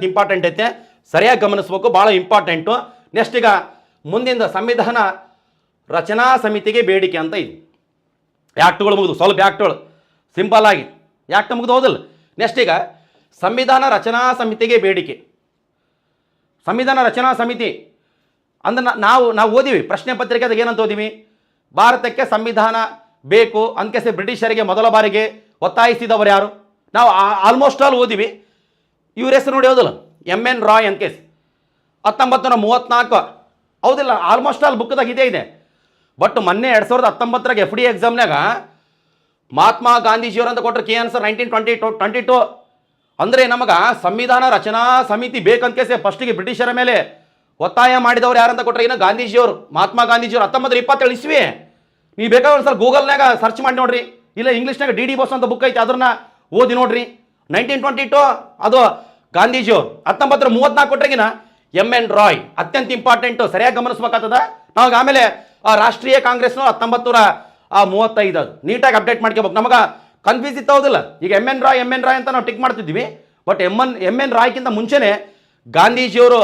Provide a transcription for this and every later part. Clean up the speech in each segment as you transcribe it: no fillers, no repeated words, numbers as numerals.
Important ಐತೆ, ಸರಿಯಾಗಿ ಗಮನಿಸಬೇಕು, ಭಾಳ ಇಂಪಾರ್ಟೆಂಟು. ನೆಕ್ಸ್ಟ್ ಈಗ ಮುಂದಿಂದ ಸಂವಿಧಾನ ರಚನಾ ಸಮಿತಿಗೆ ಬೇಡಿಕೆ ಅಂತ ಇದೆ. ಆ್ಯಕ್ಟ್ಗಳು ಮುಗಿದು ಸ್ವಲ್ಪ ಆ್ಯಕ್ಟ್ಗಳು ಸಿಂಪಲ್ ಆಗಿ ಆ್ಯಕ್ಟ್ ಮುಗಿದು ಹೋದಲ್ಲ. ನೆಕ್ಸ್ಟ್ ಈಗ ಸಂವಿಧಾನ ರಚನಾ ಸಮಿತಿಗೆ ಬೇಡಿಕೆ. ಸಂವಿಧಾನ ರಚನಾ ಸಮಿತಿ ಅಂದ್ರೆ ನಾವು ಓದಿವಿ ಪ್ರಶ್ನೆ ಪತ್ರಿಕೆದಾಗ ಏನಂತ ಓದಿವಿ, ಭಾರತಕ್ಕೆ ಸಂವಿಧಾನ ಬೇಕು ಅಂದ್ಕೆಸೆ ಬ್ರಿಟಿಷರಿಗೆ ಮೊದಲ ಬಾರಿಗೆ ಒತ್ತಾಯಿಸಿದವರು ಯಾರು? ನಾವು ಆಲ್ಮೋಸ್ಟ್ ಆಲ್ ಓದಿವಿ. ಇವ್ರ ಹೆಸರು ನೋಡಿ ಹೌದಲ್ಲ, MN ರಾಯ್ ಅಂದ್ಕೆಸ್ 1934. ಹೌದಿಲ್ಲ, ಆಲ್ಮೋಸ್ಟ್ ಆಲ್ ಬುಕ್ದಾಗ ಇದೇ ಇದೆ. ಬಟ್ ಮೊನ್ನೆ 2019 FD ಎಕ್ಸಾಮ್ನಾಗ ಮಹಾತ್ಮ ಗಾಂಧೀಜಿಯವರು ಅಂತ ಕೊಟ್ಟರೆ ಕೇ ಆನ್ಸರ್ 1922. ಅಂದರೆ ನಮಗೆ ಸಂವಿಧಾನ ರಚನಾ ಸಮಿತಿ ಬೇಕಂತೇಸಿ ಫಸ್ಟಿಗೆ ಬ್ರಿಟಿಷರ ಮೇಲೆ ಒತ್ತಾಯ ಮಾಡಿದವರು ಯಾರಂತ ಕೊಟ್ಟರೆ ಏನು ಗಾಂಧೀಜಿಯವರು, ಮಹಾತ್ಮ ಗಾಂಧೀಜಿಯವರು 1927 ಇಸ್ವಿ. ನೀವು ಬೇಕಾದ್ರೆ ಒಂದ್ಸಲ ಗೂಗಲ್ನಾಗ ಸರ್ಚ್ ಮಾಡಿ ನೋಡ್ರಿ, ಇಲ್ಲ ಇಂಗ್ಲೀಷ್ನಾಗ DD ಬೋಸ್ ಅಂತ ಬುಕ್ ಐತೆ ಅದನ್ನ ಓದಿ ನೋಡ್ರಿ. 1922 ಅದು ಗಾಂಧೀಜಿಯವರು. 1934 ಕೊಟ್ರೆಗಿನ MN ರಾಯ್. ಅತ್ಯಂತ ಇಂಪಾರ್ಟೆಂಟು, ಸರಿಯಾಗಿ ಗಮನಿಸ್ಬೇಕಾಗ್ತದ. ನಾವು ಆಮೇಲೆ ರಾಷ್ಟ್ರೀಯ ಕಾಂಗ್ರೆಸ್ನ 1935 ಅದು ನೀಟಾಗಿ ಅಪ್ಡೇಟ್ ಮಾಡ್ಕೋಬೇಕು. ನಮಗೆ ಕನ್ಫ್ಯೂಸ್ ಇತ್ತು ಹೌದಿಲ್ಲ. ಈಗ MN ರಾಯ್ ಅಂತ ನಾವು ಟಿಕ್ ಮಾಡ್ತಿದ್ವಿ. ಬಟ್ MN ರಾಯ್ಗಿಂತ ಮುಂಚೆನೆ ಗಾಂಧೀಜಿಯವರು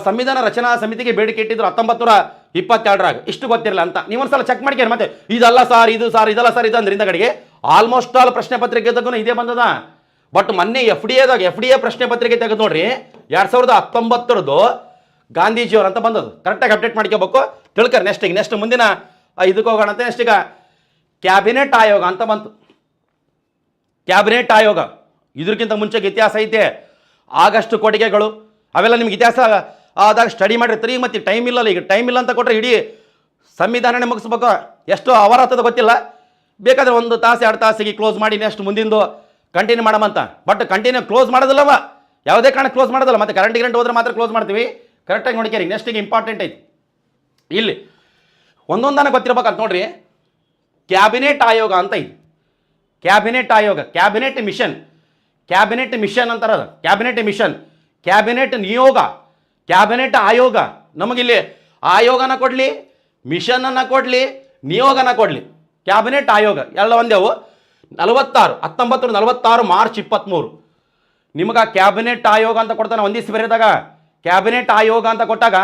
ಸಂವಿಧಾನ ರಚನಾ ಸಮಿತಿಗೆ ಬೇಡಿಕೆ ಇಟ್ಟಿದ್ರು 1922. ಇಷ್ಟು ಗೊತ್ತಿರಲ್ಲ ಅಂತ ನೀವೊಂದ್ಸಲ ಚೆಕ್ ಮಾಡ್ಕೇಳಿ. ಮತ್ತೆ ಇದಲ್ಲ ಸರ್ ಇದು ಸರ್ ಇದಲ್ಲ ಸರ್ ಇದು ಅಂದ್ರೆ ಕಡೆಗೆ ಆಲ್ಮೋಸ್ಟ್ ಆಲ್ ಪ್ರಶ್ನೆ ಪತ್ರಿಕೆದಾಗೂ ಇದೇ ಬಂದದ. ಬಟ್ ಮೊನ್ನೆ FDA ಪ್ರಶ್ನೆ ಪತ್ರಿಕೆ ತೆಗೆದು ನೋಡ್ರಿ 2019 ಗಾಂಧೀಜಿಯವರು ಅಂತ ಬಂದದ್ದು. ಕರೆಕ್ಟಾಗಿ ಅಪ್ಡೇಟ್ ಮಾಡ್ಕೋಬೇಕು, ತಿಳ್ಕರಿ. ನೆಕ್ಸ್ಟ್ ಮುಂದಿನ ಇದಕ್ಕೆ ಹೋಗೋಣ ಅಂತ. ನೆಕ್ಸ್ಟ್ ಈಗ ಕ್ಯಾಬಿನೆಟ್ ಆಯೋಗ ಅಂತ ಬಂತು. ಕ್ಯಾಬಿನೆಟ್ ಆಯೋಗ ಇದಕ್ಕಿಂತ ಮುಂಚೆಗೆ ಇತಿಹಾಸ ಐತೆ. ಆಗಸ್ಟ್ ಕೊಡುಗೆಗಳು ಅವೆಲ್ಲ ನಿಮ್ಗೆ ಇತಿಹಾಸ ಆದಾಗ ಸ್ಟಡಿ ಮಾಡಿರ್ತೀರಿ. ಮತ್ತು ಟೈಮ್ ಇಲ್ಲಲ್ಲ, ಈಗ ಟೈಮ್ ಇಲ್ಲ ಅಂತ ಕೊಟ್ಟರೆ ಇಡೀ ಸಂವಿಧಾನನೇ ಮುಗಿಸ್ಬೇಕು. ಎಷ್ಟು ಅವರ್ ಆಗ್ತದ ಗೊತ್ತಿಲ್ಲ. ಬೇಕಾದ್ರೆ 1 ತಾಸು 2 ತಾಸಿಗೆ ಕ್ಲೋಸ್ ಮಾಡಿ ನೆಕ್ಸ್ಟ್ ಮುಂದಿಂದು ಕಂಟಿನ್ಯೂ ಮಾಡಮಂತ. ಬಟ್ ಕಂಟಿನ್ಯೂ ಕ್ಲೋಸ್ ಮಾಡೋದಿಲ್ಲವ, ಯಾವುದೇ ಕಾರಣ ಕ್ಲೋಸ್ ಮಾಡೋದಿಲ್ಲ. ಮತ್ತು ಕರೆಂಟ್ ಹೋದ್ರೆ ಮಾತ್ರ ಕ್ಲೋಸ್ ಮಾಡ್ತೀವಿ. ಕರೆಕ್ಟಾಗಿ ನೋಡ್ಕೇರಿ. ನೆಕ್ಸ್ಟಿಗೆ ಇಂಪಾರ್ಟೆಂಟ್ ಐತಿ, ಇಲ್ಲಿ ಒಂದೊಂದನ್ನ ಗೊತ್ತಿರ್ಬೇಕಂತ ನೋಡ್ರಿ. ಕ್ಯಾಬಿನೆಟ್ ಆಯೋಗ ಅಂತ ಐತಿ. ಕ್ಯಾಬಿನೆಟ್ ಆಯೋಗ, ಕ್ಯಾಬಿನೆಟ್ ಮಿಷನ್ ಅಂತಾರ. ಕ್ಯಾಬಿನೆಟ್ ಮಿಷನ್, ಕ್ಯಾಬಿನೆಟ್ ನಿಯೋಗ, ಕ್ಯಾಬಿನೆಟ್ ಆಯೋಗ. ನಮಗಿಲ್ಲಿ ಆಯೋಗನ ಕೊಡಲಿ, ಮಿಷನನ್ನು ಕೊಡಲಿ, ನಿಯೋಗನ ಕೊಡಲಿ. ಕ್ಯಾಬಿನೆಟ್ ಆಯೋಗ ಎಲ್ಲ ಒಂದೇವು. 1946 ಮಾರ್ಚ್ 23 ನಿಮಗೆ ಕ್ಯಾಬಿನೆಟ್ ಆಯೋಗ ಅಂತ ಕೊಡ್ತಾನೆ. ಒಂದಿವ್ಸ ಬರೆದಾಗ ಕ್ಯಾಬಿನೆಟ್ ಆಯೋಗ ಅಂತ ಕೊಟ್ಟಾಗ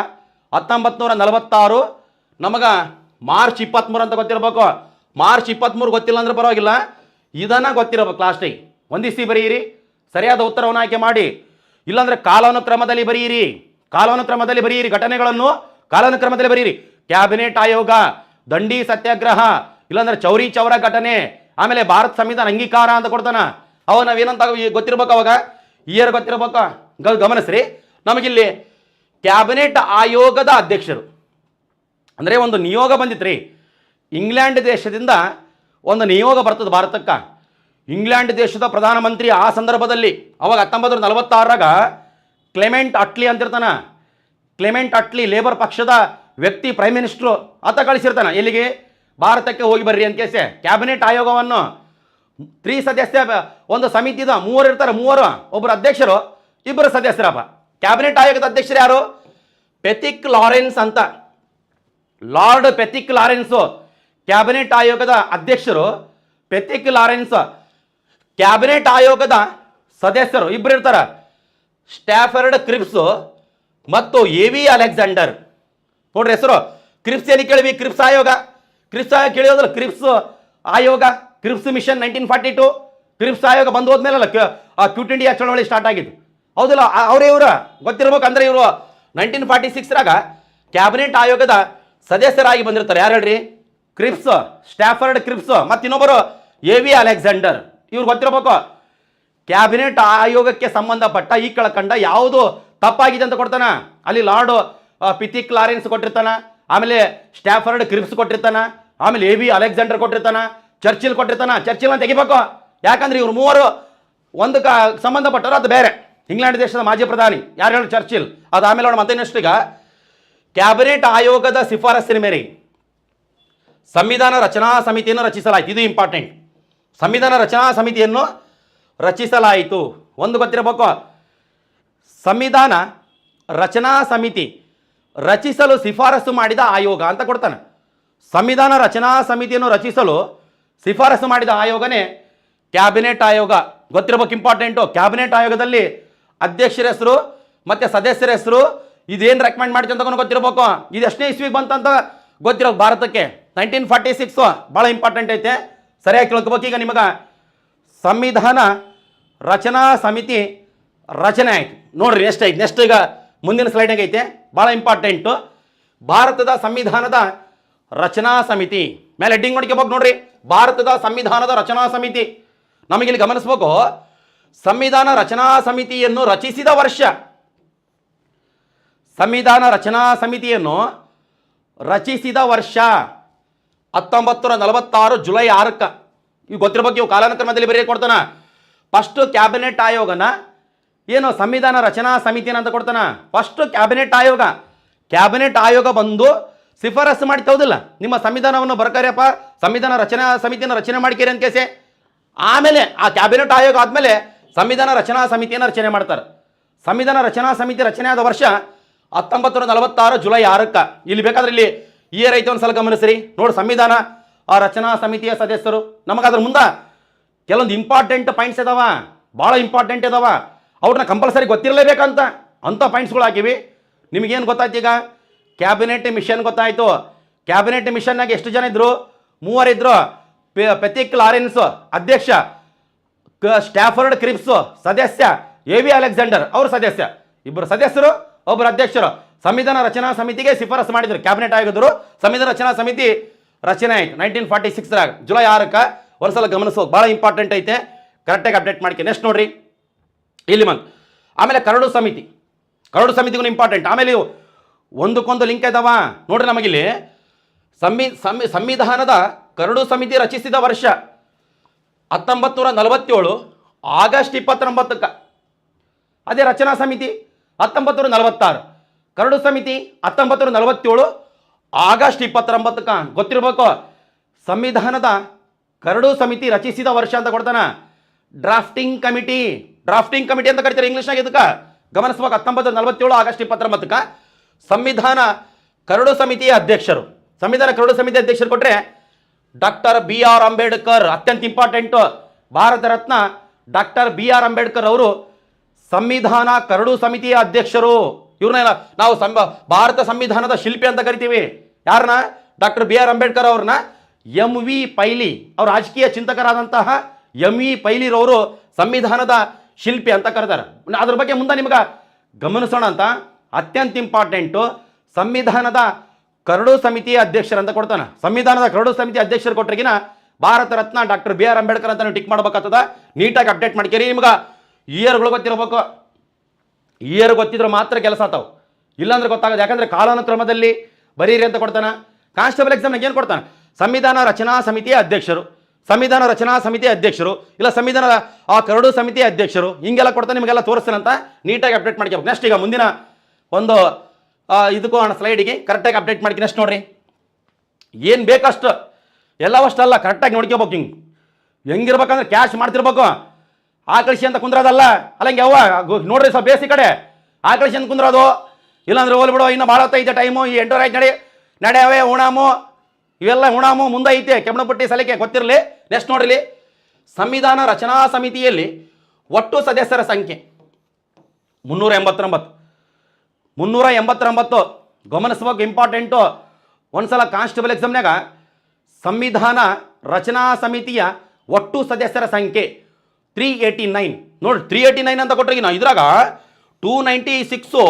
1946 ನಮಗೆ ಮಾರ್ಚ್ 23 ಅಂತ ಗೊತ್ತಿರಬೇಕು. ಮಾರ್ಚ್ 23 ಗೊತ್ತಿಲ್ಲ ಅಂದ್ರೆ ಪರವಾಗಿಲ್ಲ, ಇದನ್ನು ಗೊತ್ತಿರಬೇಕು. ಲಾಸ್ಟಿಗೆ ಒಂದಿವ್ಸ ಬರೆಯಿರಿ, ಸರಿಯಾದ ಉತ್ತರವನ್ನು ಆಯ್ಕೆ ಮಾಡಿ. ಇಲ್ಲಾಂದ್ರೆ ಕಾಲಾನುಕ್ರಮದಲ್ಲಿ ಬರೆಯಿರಿ ಘಟನೆಗಳನ್ನು ಕಾಲಾನುಕ್ರಮದಲ್ಲಿ ಬರೆಯಿರಿ. ಕ್ಯಾಬಿನೆಟ್ ಆಯೋಗ, ದಂಡಿ ಸತ್ಯಾಗ್ರಹ, ಇಲ್ಲಾಂದ್ರೆ ಚೌರಿ ಚೌರ ಘಟನೆ, ಆಮೇಲೆ ಭಾರತ ಸಂವಿಧಾನ ಅಂಗೀಕಾರ ಅಂತ ಕೊಡ್ತಾನ. ಅವ ನಾವೇನಂತ ಗೊತ್ತಿರ್ಬೇಕು, ಅವಾಗ ಇಯರ್ ಗೊತ್ತಿರ್ಬೇಕು. ಗಮನಿಸ್ರಿ, ನಮಗಿಲ್ಲಿ ಕ್ಯಾಬಿನೆಟ್ ಆಯೋಗದ ಅಧ್ಯಕ್ಷರು ಅಂದರೆ ಒಂದು ನಿಯೋಗ ಬಂದಿತ್ರಿ. ಇಂಗ್ಲೆಂಡ್ ದೇಶದಿಂದ ಒಂದು ನಿಯೋಗ ಬರ್ತದೆ ಭಾರತಕ್ಕೆ. ಇಂಗ್ಲೆಂಡ್ ದೇಶದ ಪ್ರಧಾನಮಂತ್ರಿ ಆ ಸಂದರ್ಭದಲ್ಲಿ ಅವಾಗ 1946 ಕ್ಲೆಮೆಂಟ್ ಅಟ್ಲಿ ಅಂತಿರ್ತಾನ. ಕ್ಲೆಮೆಂಟ್ ಅಟ್ಲಿ ಲೇಬರ್ ಪಕ್ಷದ ವ್ಯಕ್ತಿ, ಪ್ರೈಮ್ ಮಿನಿಸ್ಟ್ರು ಆತ ಕಳಿಸಿರ್ತಾನ. ಎಲ್ಲಿಗೆ? ಭಾರತಕ್ಕೆ ಹೋಗಿ ಬರ್ರಿ ಅಂತ ಕೇಸೆ. ಕ್ಯಾಬಿನೆಟ್ ಆಯೋಗವನ್ನು 3 ಸದಸ್ಯ ಒಂದು ಸಮಿತಿದ 3 ಇರ್ತಾರೆ. 3 ಒಬ್ಬರು ಅಧ್ಯಕ್ಷರು, 2 ಸದಸ್ಯರಪ್ಪ. ಕ್ಯಾಬಿನೆಟ್ ಆಯೋಗದ ಅಧ್ಯಕ್ಷರು ಯಾರು? ಪೆಥಿಕ್ ಲಾರೆನ್ಸ್ ಅಂತ. ಲಾರ್ಡ್ ಪೆಥಿಕ್ ಲಾರೆನ್ಸು ಕ್ಯಾಬಿನೆಟ್ ಆಯೋಗದ ಅಧ್ಯಕ್ಷರು. Pethick Lawrence. ಕ್ಯಾಬಿನೆಟ್ ಆಯೋಗದ ಸದಸ್ಯರು 2 ಇರ್ತಾರೆ, ಸ್ಟ್ಯಾಫರ್ಡ್ ಕ್ರಿಪ್ಸ್ ಮತ್ತು AV ಅಲೆಕ್ಸಾಂಡರ್. ನೋಡ್ರಿ ಹೆಸರು. ಕ್ರಿಪ್ಸ್ ಎಲ್ಲಿ ಕೇಳಿವಿ? ಕ್ರಿಪ್ಸ್ ಆಯೋಗ ಕೇಳಿಯೋದಲ್ಲ. ಕ್ರಿಪ್ಸ್ ಆಯೋಗ, ಕ್ರಿಪ್ಸ್ ಮಿಷನ್ 1942. ಕ್ರಿಪ್ಸ್ ಆಯೋಗ ಬಂದು ಹೋದ್ಮೇಲಲ್ಲ ಕ್ವಿಟ್ ಇಂಡಿಯಾ ಚಳವಳಿ ಸ್ಟಾರ್ಟ್ ಆಗಿದ್ದು ಹೌದಲ್ಲ. ಇವರು ಗೊತ್ತಿರ್ಬೇಕು. ಅಂದರೆ ಇವರು 1946 ಕ್ಯಾಬಿನೆಟ್ ಆಯೋಗದ ಸದಸ್ಯರಾಗಿ ಬಂದಿರ್ತಾರೆ. ಯಾರು ಹೇಳ್ರಿ? ಕ್ರಿಪ್ಸ್, ಸ್ಟ್ಯಾಫರ್ಡ್ ಕ್ರಿಪ್ಸ್ ಮತ್ತು ಇನ್ನೊಬ್ಬರು AV ಅಲೆಕ್ಸಾಂಡರ್. ಇವ್ರು ಗೊತ್ತಿರಬೇಕು. ಕ್ಯಾಬಿನೆಟ್ ಆಯೋಗಕ್ಕೆ ಸಂಬಂಧಪಟ್ಟ ಈ ಕೆಳಕಂಡ ಯಾವುದು ತಪ್ಪಾಗಿದೆ ಅಂತ ಕೊಡ್ತಾನ. ಅಲ್ಲಿ ಲಾರ್ಡ್ ಪಿಥಿಕ್ ಲಾರೆನ್ಸ್ ಕೊಟ್ಟಿರ್ತಾನ, ಆಮೇಲೆ ಸ್ಟ್ಯಾಫರ್ಡ್ ಕ್ರಿಪ್ಸ್ ಕೊಟ್ಟಿರ್ತಾನ, ಆಮೇಲೆ AV ಅಲೆಕ್ಸಾಂಡರ್ ಕೊಟ್ಟಿರ್ತಾನ, ಚರ್ಚಿಲ್ ಕೊಟ್ಟಿರ್ತಾನ. ಚರ್ಚಿಲ್ ಅಂತ ತೆಗಿಬೇಕು. ಯಾಕಂದ್ರೆ ಇವ್ರು 3 ಒಂದಕ್ಕೆ ಸಂಬಂಧಪಟ್ಟರು. ಅದು ಬೇರೆ. ಇಂಗ್ಲೆಂಡ್ ದೇಶದ ಮಾಜಿ ಪ್ರಧಾನಿ ಯಾರು ಹೇಳಿ? ಚರ್ಚಿಲ್. ಅದು ಆಮೇಲೆ ನೋಡಿ. ಮತ್ತೆ ನೆಕ್ಸ್ಟ್ ಈಗ ಕ್ಯಾಬಿನೆಟ್ ಆಯೋಗದ ಶಿಫಾರಸ್ಸಿನ ಮೇರೆಗೆ ಸಂವಿಧಾನ ರಚನಾ ಸಮಿತಿಯನ್ನು ರಚಿಸಲಾಯಿತು. ಇದು ಇಂಪಾರ್ಟೆಂಟ್. ಸಂವಿಧಾನ ರಚನಾ ಸಮಿತಿಯನ್ನು ರಚಿಸಲಾಯಿತು. ಒಂದು ಗೊತ್ತಿರಬೇಕು, ಸಂವಿಧಾನ ರಚನಾ ಸಮಿತಿ ರಚಿಸಲು ಶಿಫಾರಸು ಮಾಡಿದ ಆಯೋಗ ಅಂತ ಕೊಡ್ತಾನೆ. ಸಂವಿಧಾನ ರಚನಾ ಸಮಿತಿಯನ್ನು ರಚಿಸಲು ಶಿಫಾರಸು ಮಾಡಿದ ಆಯೋಗನೇ ಕ್ಯಾಬಿನೆಟ್ ಆಯೋಗ. ಗೊತ್ತಿರಬೇಕು, ಇಂಪಾರ್ಟೆಂಟು. ಕ್ಯಾಬಿನೆಟ್ ಆಯೋಗದಲ್ಲಿ ಅಧ್ಯಕ್ಷರ ಹೆಸರು ಮತ್ತು ಸದಸ್ಯರ ಹೆಸರು ಇದೇನು ರೆಕಮೆಂಡ್ ಮಾಡ್ತೀವಿ ಅಂತ ಗೊತ್ತಿರಬೇಕು. ಇದು ಎಷ್ಟನೇ ಇಸ್ವಿಗೆ ಬಂತಂತ ಗೊತ್ತಿರೋ ಭಾರತಕ್ಕೆ 1946 ಭಾಳ ಇಂಪಾರ್ಟೆಂಟ್ ಐತೆ, ಸರಿಯಾಗಿ ತಿಳ್ಕೊಬೇಕು. ಈಗ ನಿಮಗೆ ಸಂವಿಧಾನ ರಚನಾ ಸಮಿತಿ ರಚನೆ ಆಯಿತು ನೋಡ್ರಿ. ನೆಕ್ಸ್ಟ್ ಈಗ ಮುಂದಿನ ಸ್ಲೈಡ್ನಾಗ ಐತೆ, ಭಾಳ ಇಂಪಾರ್ಟೆಂಟು. ಭಾರತದ ಸಂವಿಧಾನದ ರಚನಾ ಸಮಿತಿ ಮೇಲೆ ಹೆಡ್ಡಿಂಗ್ ನೋಡ್ಕೋಬೇಕು ನೋಡ್ರಿ. ಭಾರತದ ಸಂವಿಧಾನದ ರಚನಾ ಸಮಿತಿ ನಮಗಿಲ್ಲಿ ಗಮನಿಸ್ಬೇಕು. ಸಂವಿಧಾನ ರಚನಾ ಸಮಿತಿಯನ್ನು ರಚಿಸಿದ ವರ್ಷ, ಸಂವಿಧಾನ ರಚನಾ ಸಮಿತಿಯನ್ನು ರಚಿಸಿದ ವರ್ಷ 1946 ಜುಲೈ 6ಕ್ಕೆ. ಇವು ಗೊತ್ತಿರ್ಬೇಕು, ಇವು ಕಾಲಾನುಕ್ರಮದಲ್ಲಿ ಬರೀ ಕೊಡ್ತಾನ. ಫಸ್ಟು ಕ್ಯಾಬಿನೆಟ್ ಆಯೋಗನ ಏನು ಸಂವಿಧಾನ ರಚನಾ ಸಮಿತಿನ ಅಂತ ಕೊಡ್ತಾನ. ಫಸ್ಟು ಕ್ಯಾಬಿನೆಟ್ ಆಯೋಗ ಬಂದು ಶಿಫಾರಸು ಮಾಡಿ ತೌದಿಲ್ಲ ನಿಮ್ಮ ಸಂವಿಧಾನವನ್ನು ಬರ್ಕರಿಯಪ್ಪ, ಸಂವಿಧಾನ ರಚನಾ ಸಮಿತಿಯನ್ನು ರಚನೆ ಮಾಡ್ಕೇರಿ ಅಂತ ಕೇಸೆ. ಆಮೇಲೆ ಆ ಕ್ಯಾಬಿನೆಟ್ ಆಯೋಗ ಆದಮೇಲೆ ಸಂವಿಧಾನ ರಚನಾ ಸಮಿತಿಯನ್ನು ರಚನೆ ಮಾಡ್ತಾರೆ. ಸಂವಿಧಾನ ರಚನಾ ಸಮಿತಿ ರಚನೆ ಆದ ವರ್ಷ 1946 ಜುಲೈ 6ಕ್ಕೆ. ಇಲ್ಲಿ ಬೇಕಾದ್ರೆ ಇಲ್ಲಿ ಇಯರ್ ಐತೆ ಒಂದು ಸಲ ಗಮನಿಸ್ರಿ ನೋಡಿ. ಸಂವಿಧಾನ ಆ ರಚನಾ ಸಮಿತಿಯ ಸದಸ್ಯರು. ನಮಗದ್ರ ಮುಂದೆ ಕೆಲವೊಂದು ಇಂಪಾರ್ಟೆಂಟ್ ಪಾಯಿಂಟ್ಸ್ ಇದಾವ, ಭಾಳ ಇಂಪಾರ್ಟೆಂಟ್ ಇದಾವ, ಅವ್ರನ್ನ ಕಂಪಲ್ಸರಿ ಗೊತ್ತಿರಲೇಬೇಕಂತ ಅಂಥ ಪಾಯಿಂಟ್ಸ್ಗಳು ಹಾಕಿವಿ. ನಿಮಗೇನು ಗೊತ್ತಾಯ್ತು ಈಗ? ಕ್ಯಾಬಿನೆಟ್ ಮಿಷನ್ ಗೊತ್ತಾಯಿತು. ಕ್ಯಾಬಿನೆಟ್ ಮಿಷನ್ನಾಗ ಎಷ್ಟು ಜನ ಇದ್ದರು? 3 ಇದ್ರು. ಪೆಥಿಕ್ ಲಾರೆನ್ಸ್ ಅಧ್ಯಕ್ಷ, ಸ್ಟ್ಯಾಫರ್ಡ್ ಕ್ರಿಪ್ಸ್ ಸದಸ್ಯ, ಎ ವಿ ಅಲೆಕ್ಸಾಂಡರ್ ಅವರು ಸದಸ್ಯ. ಇಬ್ಬರು ಸದಸ್ಯರು, ಒಬ್ಬರು ಅಧ್ಯಕ್ಷರು. ಸಂವಿಧಾನ ರಚನಾ ಸಮಿತಿಗೆ ಶಿಫಾರಸು ಮಾಡಿದ್ರು ಕ್ಯಾಬಿನೆಟ್ ಆಯೋಗದವರು. ಸಂವಿಧಾನ ರಚನಾ ಸಮಿತಿ ರಚನೆ ಆಯಿತು 1946 ಜುಲೈ 6ಕ್ಕೆ. ಒಂದ್ಸಲ ಗಮನಿಸೋದು ಭಾಳ ಇಂಪಾರ್ಟೆಂಟ್ ಐತೆ, ಕರೆಕ್ಟಾಗಿ ಅಪ್ಡೇಟ್ ಮಾಡ್ಕೆ. ನೆಕ್ಸ್ಟ್ ನೋಡ್ರಿ ಇಲ್ಲಿ ಆಮೇಲೆ ಕರಡು ಸಮಿತಿಗೂ ಇಂಪಾರ್ಟೆಂಟ್. ಆಮೇಲೆ ಇವು ಒಂದಕ್ಕೊಂದು ಲಿಂಕ್ ಇದಾವ ನೋಡ್ರಿ. ನಮಗಿಲ್ಲಿ ಸಂವಿಧಾನದ ಕರಡು ಸಮಿತಿ ರಚಿಸಿದ ವರ್ಷ 1947 ಆಗಸ್ಟ್ 29ಕ್ಕೆ. ಅದೇ ರಚನಾ ಸಮಿತಿ 1946, ಕರಡು ಸಮಿತಿ 1947 ಆಗಸ್ಟ್ 29ಕ್ಕೆ. ಗೊತ್ತಿರಬೇಕು. ಸಂವಿಧಾನದ ಕರಡು ಸಮಿತಿ ರಚಿಸಿದ ವರ್ಷ ಅಂತ ಕೊಡ್ತಾನ. ಡ್ರಾಫ್ಟಿಂಗ್ ಕಮಿಟಿ ಅಂತ ಕರಿತಾರೆ ಇಂಗ್ಲೀಷ್ನಾಗ. ಇದಕ್ಕೆ ಗಮನಿಸ್ಬೇಕು. 1947 ಆಗಸ್ಟ್ 29ಕ್ಕೆ ಸಂವಿಧಾನ ಕರಡು ಸಮಿತಿಯ ಅಧ್ಯಕ್ಷರು. ಸಂವಿಧಾನ ಕರಡು ಸಮಿತಿ ಅಧ್ಯಕ್ಷರು ಕೊಟ್ಟರೆ ಡಾಕ್ಟರ್ BR ಅಂಬೇಡ್ಕರ್. ಅತ್ಯಂತ important. Bharat Ratna doctor BR Ambedkar ಅವರು ಸಂವಿಧಾನ ಕರಡು ಸಮಿತಿಯ ಅಧ್ಯಕ್ಷರು. ಇವ್ರನ್ನ ನಾವು ಭಾರತ ಸಂವಿಧಾನದ ಶಿಲ್ಪಿ ಅಂತ ಕರಿತೀವಿ. ಯಾರನ್ನ? ಡಾಕ್ಟರ್ BR ಅಂಬೇಡ್ಕರ್ ಅವ್ರನ್ನ MV ಪೈಲಿ, ಅವ್ರ ರಾಜಕೀಯ ಚಿಂತಕರಾದಂತಹ MV ಪೈಲಿರವರು ಸಂವಿಧಾನದ ಶಿಲ್ಪಿ ಅಂತ ಕರೀತಾರೆ. ಅದ್ರ ಬಗ್ಗೆ ಮುಂದೆ ನಿಮ್ಗೆ ಗಮನಿಸೋಣ ಅಂತ. ಅತ್ಯಂತ ಇಂಪಾರ್ಟೆಂಟು. ಸಂವಿಧಾನದ ಕರಡು ಸಮಿತಿಯ ಅಧ್ಯಕ್ಷರು ಅಂತ ಕೊಡ್ತಾನೆ. ಸಂವಿಧಾನದ ಕರಡು ಸಮಿತಿ ಅಧ್ಯಕ್ಷರು ಕೊಟ್ಟರಿಗಿನ ಭಾರತ ರತ್ನ ಡಾಕ್ಟರ್ BR ಅಂಬೇಡ್ಕರ್ ಅಂತ ಟಿಕ್ ಮಾಡ್ಬೇಕಾಗ್ತದ. ನೀಟಾಗಿ ಅಪ್ಡೇಟ್ ಮಾಡ್ಕೇರಿ. ನಿಮ್ಗೆ ಇಯರ್ಗಳು ಗೊತ್ತಿರಬೇಕು. ಇಯರ್ ಗೊತ್ತಿದ್ರೆ ಮಾತ್ರ ಕೆಲಸ ಆತಾವ, ಇಲ್ಲಾಂದ್ರೆ ಗೊತ್ತಾಗೋದು. ಯಾಕಂದ್ರೆ ಕಾಲಾನುಕ್ರಮದಲ್ಲಿ ಬರೀರಿ ಅಂತ ಕೊಡ್ತಾನೆ. ಕಾನ್ಸ್ಟೇಬಲ್ ಎಕ್ಸಾಮ್ನಾಗ ಏನು ಕೊಡ್ತಾನೆ? ಸಂವಿಧಾನ ರಚನಾ ಸಮಿತಿಯ ಅಧ್ಯಕ್ಷರು, ಸಂವಿಧಾನ ರಚನಾ ಸಮಿತಿಯ ಅಧ್ಯಕ್ಷರು, ಇಲ್ಲ ಸಂವಿಧಾನದ ಆ ಕರಡು ಸಮಿತಿಯ ಅಧ್ಯಕ್ಷರು, ಹಿಂಗೆಲ್ಲ ಕೊಡ್ತಾನೆ. ನಿಮಗೆಲ್ಲ ತೋರಿಸ್ತಾನಂತ ನೀಟಾಗಿ ಅಪ್ಡೇಟ್ ಮಾಡ್ಕೋಬೇಕು. ನೆಕ್ಸ್ಟ್ ಈಗ ಮುಂದಿನ ಒಂದು ಇದಕ್ಕೂ ಸ್ಲೈಡಿಗೆ ಕರೆಕ್ಟಾಗಿ ಅಪ್ಡೇಟ್ ಮಾಡ್ತೀನಿ. ನೆಕ್ಸ್ಟ್ ನೋಡ್ರಿ, ಏನು ಬೇಕಷ್ಟು ಎಲ್ಲವಷ್ಟಲ್ಲ ಕರೆಕ್ಟಾಗಿ ನೋಡ್ಕೋಬೇಕು. ಹೆಂಗಿರ್ಬೇಕಂದ್ರೆ ಕ್ಯಾಶ್ ಮಾಡ್ತಿರ್ಬೇಕು. ಆಕಳಿಸಿ ಅಂತ ಕುಂದ್ರೋದಲ್ಲ. ಅಲ್ಲ ಹಿಂಗೆ ಯಾವ ನೋಡ್ರಿ ಸ್ವಲ್ಪ ಬೇಸಿ ಕಡೆ ಆಕಳಿಸಿ ಅಂತ ಕುಂದ್ರೋದು. ಇಲ್ಲಾಂದ್ರೆ ಹೋಲ್ ಬಿಡೋ, ಇನ್ನು ಭಾಳ ಹೊತ್ತೈತೆ ಟೈಮು, ಈ 8 ಆಯ್ತು ನಡೆಯವೇ ಉಣಾಮು, ಇವೆಲ್ಲ ಉಣಾಮು ಮುಂದೆ ಐತೆ. ಕೆಮ್ಮನಪಟ್ಟಿ ಸಲಿಕೆ ಗೊತ್ತಿರಲಿ. ನೆಕ್ಸ್ಟ್ ನೋಡ್ರಿ, ಸಂವಿಧಾನ ರಚನಾ ಸಮಿತಿಯಲ್ಲಿ ಒಟ್ಟು ಸದಸ್ಯರ ಸಂಖ್ಯೆ 389. ಗಮನಿಸ್ಬೇಕು, ಇಂಪಾರ್ಟೆಂಟು. ಒಂದ್ಸಲ ಕಾನ್ಸ್ಟೇಬಲ್ ಎಕ್ಸಾಮ್ನಾಗ ಸಂವಿಧಾನ ರಚನಾ ಸಮಿತಿಯ ಒಟ್ಟು ಸದಸ್ಯರ ಸಂಖ್ಯೆ 389. ನೋಡಿ 389 ಅಂತ ಕೊಟ್ರಿಗೆ ನಾವು ಇದ್ರಾಗ 296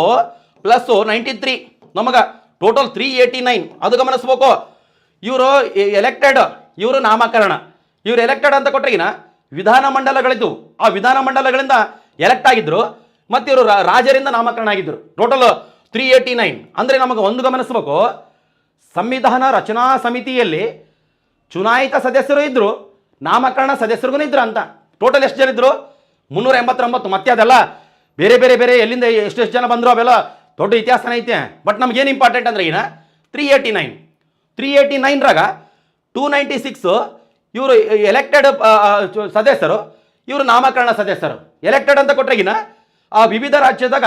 ಪ್ಲಸ್ 93 ನಮಗೆ ಟೋಟಲ್ 389. ಅದು ಗಮನಿಸ್ಬೇಕು. ಇವರು ಎಲೆಕ್ಟೆಡ್, ಇವರು ನಾಮಕರಣ. ಇವರು ಎಲೆಕ್ಟೆಡ್ ಅಂತ ಕೊಟ್ರಿಗಿನ ವಿಧಾನಮಂಡಲಗಳಿದ್ದು, ಆ ವಿಧಾನಮಂಡಲಗಳಿಂದ ಎಲೆಕ್ಟ್ ಆಗಿದ್ರು, ಮತ್ತು ಇವರು ರಾಜರಿಂದ ನಾಮಕರಣ ಆಗಿದ್ದರು. ಟೋಟಲ್ 389. ಅಂದರೆ ನಮಗೆ ಒಂದು ಗಮನಿಸ್ಬೇಕು, ಸಂವಿಧಾನ ರಚನಾ ಸಮಿತಿಯಲ್ಲಿ ಚುನಾಯಿತ ಸದಸ್ಯರು ಇದ್ದರು, ನಾಮಕರಣ ಸದಸ್ಯರಿಗೂ ಇದ್ರು ಅಂತ. ಟೋಟಲ್ ಎಷ್ಟು ಜನ ಇದ್ರು? 389. ಮತ್ತೆ ಅದೆಲ್ಲ ಬೇರೆ ಬೇರೆ ಬೇರೆ ಎಲ್ಲಿಂದ ಎಷ್ಟೆಷ್ಟು ಜನ ಬಂದರು ಅವೆಲ್ಲ ದೊಡ್ಡ ಇತಿಹಾಸನ ಐತೆ. ಬಟ್ ನಮಗೇನು ಇಂಪಾರ್ಟೆಂಟ್ ಅಂದ್ರೆ ಈಗ 389ರಾಗ 296 ಇವರು ಎಲೆಕ್ಟೆಡ್ ಸದಸ್ಯರು, ಇವರು ನಾಮಕರಣ ಸದಸ್ಯರು. ಎಲೆಕ್ಟೆಡ್ ಅಂತ ಕೊಟ್ರೆಗಿನ ಆ ವಿವಿಧ ರಾಜ್ಯದಾಗ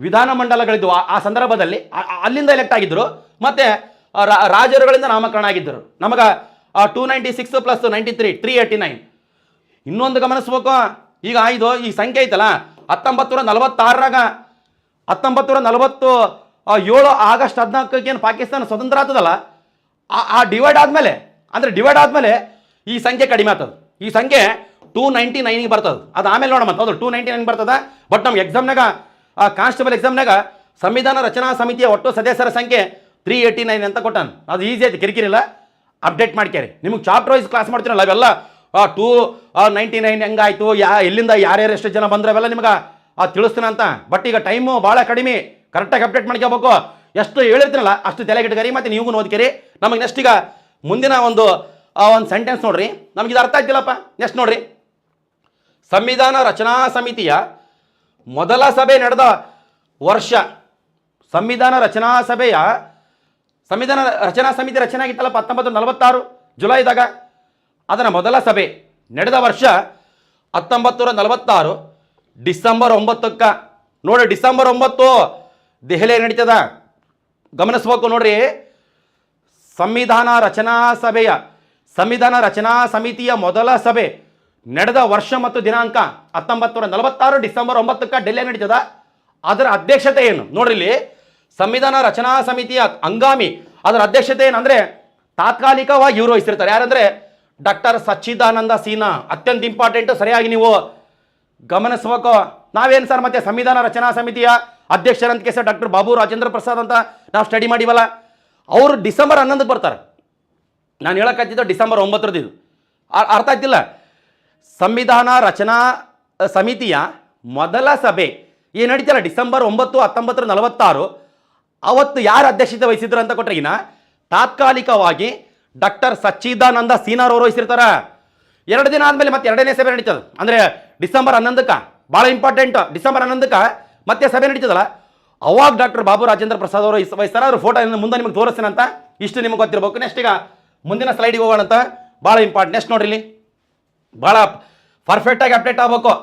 ವಿಧಾನಮಂಡಲಗಳಿದ್ದು ಆ ಸಂದರ್ಭದಲ್ಲಿ ಅಲ್ಲಿಂದ ಎಲೆಕ್ಟ್ ಆಗಿದ್ದರು, ಮತ್ತು ರಾಜರುಗಳಿಂದ ನಾಮಕರಣ ಆಗಿದ್ದರು. ನಮಗೆ 296 ಪ್ಲಸ್ 93 389. ಇನ್ನೊಂದು ಗಮನಿಸ್ಬೇಕು. ಈಗ ಇದು ಈ ಸಂಖ್ಯೆ ಐತಲ್ಲ 1946ರಾಗ 1947 ಆಗಸ್ಟ್ 14ಕ್ಕೆ ಏನು ಪಾಕಿಸ್ತಾನ ಸ್ವತಂತ್ರ ಆಗ್ತದಲ್ಲ, ಆ ಡಿವೈಡ್ ಆದಮೇಲೆ ಈ ಸಂಖ್ಯೆ ಕಡಿಮೆ ಆಗ್ತದೆ. ಈ ಸಂಖ್ಯೆ 299ಗೆ ಬರ್ತದೆ. ಅದು ಆಮೇಲೆ ನೋಡೋಣ, ಹೌದು 299 ಬರ್ತದೆ. ಬಟ್ ನಮ್ಮ ಎಕ್ಸಾಮ್ನಾಗ ಕಾನ್ಸ್ಟೇಬಲ್ ಎಕ್ಸಾಮ್ನಾಗ ಸಂವಿಧಾನ ರಚನಾ ಸಮಿತಿಯ ಒಟ್ಟು ಸದಸ್ಯರ ಸಂಖ್ಯೆ 389 ಅಂತ ಕೊಟ್ಟಾನ. ಅದು ಈಸಿ ಐತಿ, ಕಿರಿಕಿರಿಲ್ಲ, ಅಪ್ಡೇಟ್ ಮಾಡ್ಕ್ಯಾರಿ. ನಿಮಗೆ ಚಾಪ್ಟರ್ ವೈಸ್ ಕ್ಲಾಸ್ ಮಾಡ್ತೀರಲ್ಲ, ಅವೆಲ್ಲ 299 ಹೆಂಗಾಯ್ತು, ಎಲ್ಲಿಂದ ಯಾರ್ಯಾರು ಎಷ್ಟು ಜನ ಬಂದ್ರೆ ಅವೆಲ್ಲ ನಿಮ್ಗೆ ತಿಳಿಸ್ತೀನಿ ಅಂತ. ಬಟ್ ಈಗ ಟೈಮು ಭಾಳ ಕಡಿಮೆ, ಕರೆಕ್ಟಾಗಿ ಅಪ್ಡೇಟ್ ಮಾಡ್ಕೋಬೇಕು. ಎಷ್ಟು ಹೇಳಿರ್ತೀನಲ್ಲ ಅಷ್ಟು ತಲೆಗಿಟ್ಕರಿ, ಮತ್ತು ನೀವು ಓದ್ಕರಿ. ನಮಗೆ ನೆಕ್ಸ್ಟ್ ಈಗ ಮುಂದಿನ ಒಂದು ಸೆಂಟೆನ್ಸ್ ನೋಡ್ರಿ, ನಮ್ಗೆ ಇದು ಅರ್ಥ ಆಯ್ತಿಲ್ಲಪ್ಪ. ನೆಕ್ಸ್ಟ್ ನೋಡ್ರಿ, ಸಂವಿಧಾನ ರಚನಾ ಸಮಿತಿಯ ಮೊದಲ ಸಭೆ ನಡೆದ ವರ್ಷ. ಸಂವಿಧಾನ ರಚನಾ ಸಮಿತಿ ರಚನೆ ಆಗಿತ್ತಲ್ಲಪ್ಪ 1946 ಜುಲೈದಾಗ. ಅದರ ಮೊದಲ ಸಭೆ ನಡೆದ ವರ್ಷ 1946 ಡಿಸೆಂಬರ್ 9ಕ್ಕೆ. ನೋಡಿ, ಡಿಸೆಂಬರ್ 9 ದೆಹಲಿ ನಡೀತದ, ಗಮನಿಸ್ಬೇಕು ನೋಡ್ರಿ. ಸಂವಿಧಾನ ರಚನಾ ಸಮಿತಿಯ ಮೊದಲ ಸಭೆ ನಡೆದ ವರ್ಷ ಮತ್ತು ದಿನಾಂಕ 1946 ಡಿಸೆಂಬರ್ 9ಕ್ಕೆ ಡೆಲ್ಲಿ ನಡೀತದ. ಅದರ ಅಧ್ಯಕ್ಷತೆ ಏನು ನೋಡ್ರಿ ಇಲ್ಲಿ. ಸಂವಿಧಾನ ರಚನಾ ಸಮಿತಿಯ ಹಂಗಾಮಿ ಅದರ ಅಧ್ಯಕ್ಷತೆ ಏನಂದ್ರೆ ತಾತ್ಕಾಲಿಕವಾಗಿ ಇವರು ವಹಿಸಿರ್ತಾರೆ. ಯಾರಂದ್ರೆ ಡಾಕ್ಟರ್ ಸಚ್ಚಿದಾನಂದ ಸಿನ್ಹಾ. ಅತ್ಯಂತ ಇಂಪಾರ್ಟೆಂಟ್, ಸರಿಯಾಗಿ ನೀವು ಗಮನಿಸ್ಬೇಕು. ನಾವೇನು ಸರ್ ಮತ್ತೆ ಸಂವಿಧಾನ ರಚನಾ ಸಮಿತಿಯ ಅಧ್ಯಕ್ಷರಂತ ಕೇಸ ಡಾಕ್ಟರ್ ಬಾಬು ರಾಜೇಂದ್ರ ಪ್ರಸಾದ್ ಅಂತ ನಾವು ಸ್ಟಡಿ ಮಾಡಿವಲ್ಲ, ಅವರು ಡಿಸೆಂಬರ್ 11ಕ್ಕೆ ಬರ್ತಾರೆ. ನಾನು ಹೇಳಕ್ಕಾಗ್ತಿದ್ದ ಡಿಸೆಂಬರ್ 9 ಇದು ಅರ್ಥ ಆಯ್ತಿಲ್ಲ. ಸಂವಿಧಾನ ರಚನಾ ಸಮಿತಿಯ ಮೊದಲ ಸಭೆ ಏನು ನಡೀತಲ್ಲ ಡಿಸೆಂಬರ್ 9, 1946, ಅವತ್ತು ಯಾರು ಅಧ್ಯಕ್ಷತೆ ವಹಿಸಿದ್ರು ಅಂತ ಕೊಟ್ರಿಗಿನ ತಾತ್ಕಾಲಿಕವಾಗಿ ಡಾಕ್ಟರ್ ಸಚ್ಚಿದಾನಂದ ಸಿನ್ಹಾ ಅವರು ವಹಿಸಿರ್ತಾರ. 2 ದಿನ ಆದಮೇಲೆ ಮತ್ತೆ ಎರಡನೇ ಸಭೆ ನಡೀತದೆ, ಅಂದರೆ ಡಿಸೆಂಬರ್ 11ಕ್ಕೆ. ಭಾಳ ಇಂಪಾರ್ಟೆಂಟ್, ಡಿಸೆಂಬರ್ 11ಕ್ಕೆ ಮತ್ತೆ ಸಭೆ ನಡೀತದಲ್ಲ, ಅವಾಗ ಡಾಕ್ಟರ್ ಬಾಬು ರಾಜೇಂದ್ರ ಪ್ರಸಾದ್ ಅವರು ವಹಿಸ್ತಾರೆ. ಅವ್ರ ಫೋಟೋ ಮುಂದೆ ನಿಮಗೆ ತೋರಿಸ್ತೀನಿ ಅಂತ, ಇಷ್ಟು ನಿಮಗೆ ಗೊತ್ತಿರಬೇಕು. ನೆಕ್ಸ್ಟ್ ಈಗ ಮುಂದಿನ ಸ್ಲೈಡಿಗೆ ಹೋಗೋಣ ಅಂತ. ಭಾಳ ಇಂಪಾರ್ಟೆಂಟ್. ನೆಕ್ಸ್ಟ್ ನೋಡ್ರಿ, ಇಲ್ಲಿ ಭಾಳ ಪರ್ಫೆಕ್ಟಾಗಿ ಅಪ್ಡೇಟ್ ಆಗಬೇಕು.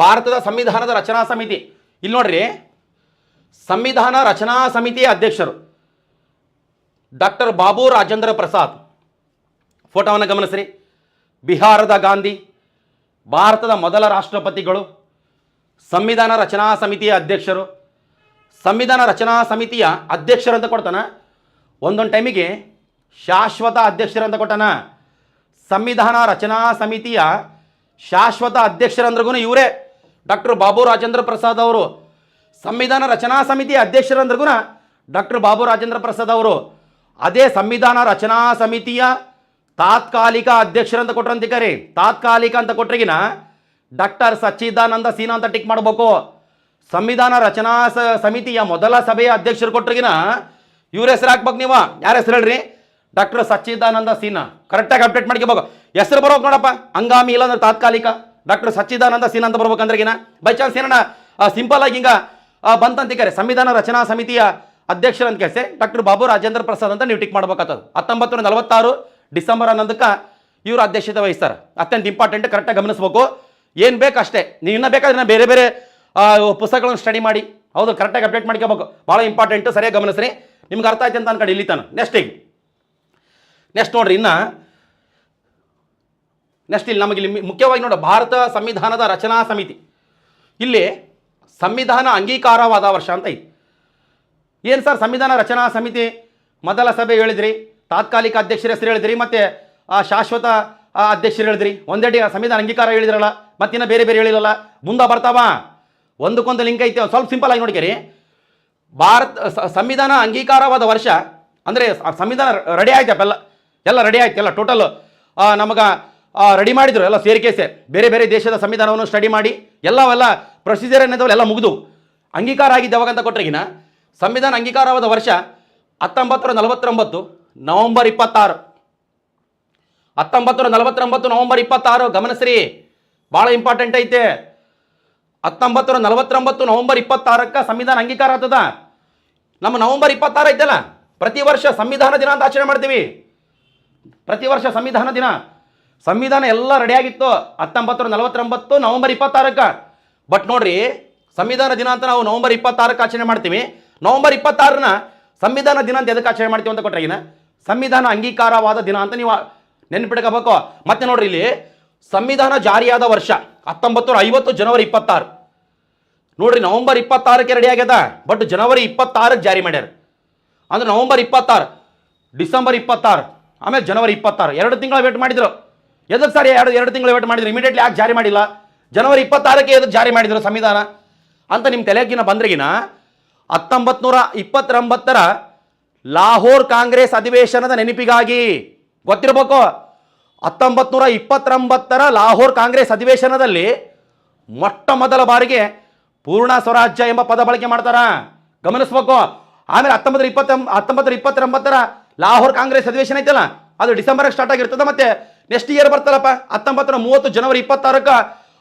ಭಾರತದ ಸಂವಿಧಾನದ ರಚನಾ ಸಮಿತಿ. ಇಲ್ಲಿ ನೋಡ್ರಿ, ಸಂವಿಧಾನ ರಚನಾ ಸಮಿತಿಯ ಅಧ್ಯಕ್ಷರು ಡಾಕ್ಟರ್ ಬಾಬು ರಾಜೇಂದ್ರ ಪ್ರಸಾದ್. ಫೋಟೋವನ್ನು ಗಮನಿಸ್ರಿ. ಬಿಹಾರದ ಗಾಂಧಿ, ಭಾರತದ ಮೊದಲ ರಾಷ್ಟ್ರಪತಿಗಳು, ಸಂವಿಧಾನ ರಚನಾ ಸಮಿತಿಯ ಅಧ್ಯಕ್ಷರು. ಸಂವಿಧಾನ ರಚನಾ ಸಮಿತಿಯ ಅಧ್ಯಕ್ಷರಂತ ಕೊಡ್ತಾನ, ಒಂದೊಂದು ಟೈಮಿಗೆ ಶಾಶ್ವತ ಅಧ್ಯಕ್ಷರಂತ ಕೊಟ್ಟಾನ. ಸಂವಿಧಾನ ರಚನಾ ಸಮಿತಿಯ ಶಾಶ್ವತ ಅಧ್ಯಕ್ಷರಂದ್ರಿಗೂ ಇವರೇ ಡಾಕ್ಟರ್ ಬಾಬು ರಾಜೇಂದ್ರ ಪ್ರಸಾದ್ ಅವರು. ಸಂವಿಧಾನ ರಚನಾ ಸಮಿತಿಯ ಅಧ್ಯಕ್ಷರಂದ್ರಿಗೂ ಡಾಕ್ಟರ್ ಬಾಬು ರಾಜೇಂದ್ರ ಪ್ರಸಾದ್ ಅವರು. ಅದೇ ಸಂವಿಧಾನ ರಚನಾ ಸಮಿತಿಯ ತಾತ್ಕಾಲಿಕ ಅಧ್ಯಕ್ಷರಂತ ಕೊಟ್ರಂತಿಕರಿ. ತಾತ್ಕಾಲಿಕ ಅಂತ ಕೊಟ್ರಿಗಿನ ಡಾಕ್ಟರ್ ಸಚ್ಚಿದಾನಂದ ಸಿನ್ಹಾ ಅಂತ ಟಿಕ್ ಮಾಡಬೇಕು. ಸಂವಿಧಾನ ರಚನಾ ಸಮಿತಿಯ ಮೊದಲ ಸಭೆಯ ಅಧ್ಯಕ್ಷರು ಕೊಟ್ರಿಗಿನ ಇವ್ರ ಹೆಸರು ಹಾಕ್ಬೇಕು. ನೀವು ಯಾರ ಹೆಸರು ಹೇಳ್ರಿ? ಡಾಕ್ಟರ್ ಸಚ್ಚಿದಾನಂದ ಸಿನ್ಹಾ. ಕರೆಕ್ಟಾಗಿ ಅಪ್ಡೇಟ್ ಮಾಡ್ಕೋಬೇಕು. ಹೆಸರು ಬರ್ಬೇಕು ನೋಡಪ್ಪ, ಹಂಗಾಮಿ ಇಲ್ಲ ಅಂದ್ರೆ ತಾತ್ಕಾಲಿಕ. ಡಾಕ್ಟರ್ ಸಚ್ಚಿದಾನಂದ ಸಿನ್ಹಾ ಅಂತ ಬರ್ಬೇಕಂದ್ರೆಗಿನ ಬೈ ಚಾನ್ಸ್ ಏನಣ್ಣ ಸಿಂಪಲ್ ಆಗಿ ಹಿಂಗ ಬಂತಂತಿಕಾರೆ ಸಂವಿಧಾನ ರಚನಾ ಸಮಿತಿಯ ಅಧ್ಯಕ್ಷರಂತ ಕೇಳಿಸಿ ಡಾಕ್ಟರ್ ಬಾಬು ರಾಜೇಂದ್ರ ಪ್ರಸಾದ್ ಅಂತ ನೀವು ಟಿಕ್ ಮಾಡ್ಬೇಕಾಗ್ತದೆ. 1946 ಡಿಸೆಂಬರ್ 11ಕ್ಕೆ ಇವರು ಅಧ್ಯಕ್ಷತೆ ವಹಿಸ್ತಾರೆ. ಅತ್ಯಂತ ಇಂಪಾರ್ಟೆಂಟ್, ಕರೆಕ್ಟಾಗಿ ಗಮನಿಸ್ಬೇಕು. ಏನು ಬೇಕು ಅಷ್ಟೇ, ನೀವು ಇನ್ನೂ ಬೇಕಾದ್ರೆ ಬೇರೆ ಬೇರೆ ಪುಸ್ತಕಗಳನ್ನು ಸ್ಟಡಿ ಮಾಡಿ. ಹೌದು, ಕರೆಕ್ಟಾಗಿ ಅಪ್ಡೇಟ್ ಮಾಡ್ಕೋಬೇಕು. ಭಾಳ ಇಂಪಾರ್ಟೆಂಟು, ಸರಿಯಾಗಿ ಗಮನಿಸ್ರಿ. ನಿಮ್ಗೆ ಅರ್ಥ ಆಯ್ತು ಅಂತ ಅನ್ಕೊಂಡು ಇಲ್ಲಿ ತಾನು. ನೆಕ್ಸ್ಟ್ ನೋಡ್ರಿ, ಇಲ್ಲಿ ನಮಗೆ ಇಲ್ಲಿ ಮುಖ್ಯವಾಗಿ ನೋಡಿ, ಭಾರತ ಸಂವಿಧಾನದ ರಚನಾ ಸಮಿತಿ. ಇಲ್ಲಿ ಸಂವಿಧಾನ ಅಂಗೀಕಾರವಾದ ವರ್ಷ ಅಂತ ಐತಿ. ಏನು ಸರ್ ಸಂವಿಧಾನ ರಚನಾ ಸಮಿತಿ ಮೊದಲ ಸಭೆ ಹೇಳಿದ್ರಿ, ತಾತ್ಕಾಲಿಕ ಅಧ್ಯಕ್ಷರ ಹೆಸರು ಹೇಳಿದ್ರಿ, ಮತ್ತು ಶಾಶ್ವತ ಅಧ್ಯಕ್ಷರು ಹೇಳಿದ್ರಿ, ಒಂದೇಟಿ ಸಂವಿಧಾನ ಅಂಗೀಕಾರ ಹೇಳಿದ್ರಲ್ಲ, ಮತ್ತಿನ್ನ ಬೇರೆ ಬೇರೆ ಹೇಳಿರಲ್ಲ. ಮುಂದೆ ಬರ್ತಾವ, ಒಂದಕ್ಕೊಂದು ಲಿಂಕ್ ಐತಿ. ಸ್ವಲ್ಪ ಸಿಂಪಲ್ ಆಗಿ ನೋಡ್ಕೇರಿ. ಸಂವಿಧಾನ ಅಂಗೀಕಾರವಾದ ವರ್ಷ ಅಂದರೆ ಸಂವಿಧಾನ ರೆಡಿ ಆಯ್ತಪ್ಪ, ಎಲ್ಲ ರೆಡಿ ಆಯ್ತು. ಎಲ್ಲ ಟೋಟಲ್ ನಮಗೆ ರೆಡಿ ಮಾಡಿದ್ರು, ಎಲ್ಲ ಸೇರಿಕೆಸೆ ಬೇರೆ ಬೇರೆ ದೇಶದ ಸಂವಿಧಾನವನ್ನು ಸ್ಟಡಿ ಮಾಡಿ ಎಲ್ಲವೆಲ್ಲ ಪ್ರೊಸೀಜರ್ ಏನಿದಾವಲ್ಲ ಎಲ್ಲ ಮುಗಿದು ಅಂಗೀಕಾರ ಆಗಿದ್ದು ಯಾವಾಗ ಅಂತ ಕೊಟ್ರಿಗಿನ ಸಂವಿಧಾನ ಅಂಗೀಕಾರವಾದ ವರ್ಷ 1949 ನವೆಂಬರ್ 26. 1949 ನವೆಂಬರ್ 26 ಗಮನಿಸ್ರಿ, ಭಾಳ ಇಂಪಾರ್ಟೆಂಟ್ ಐತೆ. 1949 ನವೆಂಬರ್ 26ಕ್ಕೆ ಸಂವಿಧಾನ ಅಂಗೀಕಾರ ಆಗ್ತದ. ನಮ್ಮ ನವೆಂಬರ್ 26 ಐತಲ್ಲ, ಪ್ರತಿ ವರ್ಷ ಸಂವಿಧಾನ ದಿನ ಅಂತ ಆಚರಣೆ ಮಾಡ್ತೀವಿ. ಪ್ರತಿ ವರ್ಷ ಸಂವಿಧಾನ ದಿನ. ಸಂವಿಧಾನ ಎಲ್ಲ ರೆಡಿಯಾಗಿತ್ತು 1949 ನವೆಂಬರ್ 26ಕ್ಕೆ. ಬಟ್ ನೋಡ್ರಿ, ಸಂವಿಧಾನ ದಿನ ಅಂತ ನಾವು ನವೆಂಬರ್ 26ಕ್ಕೆ ಆಚರಣೆ ಮಾಡ್ತೀವಿ. ನವೆಂಬರ್ 26ನ ಸಂವಿಧಾನ ದಿನ ಅಂತ ಎದಕ್ಕೆ ಆಚರಣೆ ಮಾಡ್ತೀವಿ ಅಂತ ಕೊಟ್ಟಾಗಿನ ಸಂವಿಧಾನ ಅಂಗೀಕಾರವಾದ ದಿನ ಅಂತ ನೀವು ನೆನ್ಪಿಟ್ಕೋಬೇಕು. ಮತ್ತೆ ನೋಡ್ರಿ, ಇಲ್ಲಿ ಸಂವಿಧಾನ ಜಾರಿಯಾದ ವರ್ಷ 1950 ಜನವರಿ 26. ನೋಡ್ರಿ ನವೆಂಬರ್ 26ಕ್ಕೆ ರೆಡಿ ಆಗ್ಯದ, ಬಟ್ ಜನವರಿ 26ಕ್ಕೆ ಜಾರಿ ಮಾಡ್ಯಾರ. ಅಂದ್ರೆ ನವೆಂಬರ್ 26, ಡಿಸೆಂಬರ್ 26, ಆಮೇಲೆ ಜನವರಿ 26, 2 ತಿಂಗಳ ವೇಟ್ ಮಾಡಿದ್ರು. ಎದಕ್ಕೆ ಸರ್ ಎರಡು ತಿಂಗಳು ವೇಟ್ ಮಾಡಿದ್ರು? ಇಮಿಡಿಯೇಟ್ಲಿ ಯಾಕೆ ಜಾರಿ ಮಾಡಿಲ್ಲ? ಜನವರಿ 26ಕ್ಕೆ ಎದಕ್ಕೆ ಜಾರಿ ಮಾಡಿದ್ರು ಸಂವಿಧಾನ ಅಂತ ನಿಮ್ಮ ತಲೆಗಿನ ಬಂದ್ರಿಗಿನ 1929 ಲಾಹೋರ್ ಕಾಂಗ್ರೆಸ್ ಅಧಿವೇಶನದ ನೆನಪಿಗಾಗಿ ಗೊತ್ತಿರಬೇಕು. 1929 ಲಾಹೋರ್ ಕಾಂಗ್ರೆಸ್ ಅಧಿವೇಶನದಲ್ಲಿ ಮೊಟ್ಟ ಮೊದಲ ಬಾರಿಗೆ ಪೂರ್ಣ ಸ್ವರಾಜ್ಯ ಎಂಬ ಪದ ಬಳಕೆ ಮಾಡ್ತಾರ, ಗಮನಿಸ್ಬೇಕು. ಆಮೇಲೆ 1929 ಲಾಹೋರ್ ಕಾಂಗ್ರೆಸ್ ಅಧಿವೇಶನ ಐತಲ್ಲ, ಅದು ಡಿಸೆಂಬರ್ಗೆ ಸ್ಟಾರ್ಟ್ ಆಗಿರ್ತದೆ. ಮತ್ತೆ ನೆಕ್ಸ್ಟ್ ಇಯರ್ ಬರ್ತಾರಪ್ಪ 1930 ಜನವರಿ 26ಕ್ಕೆ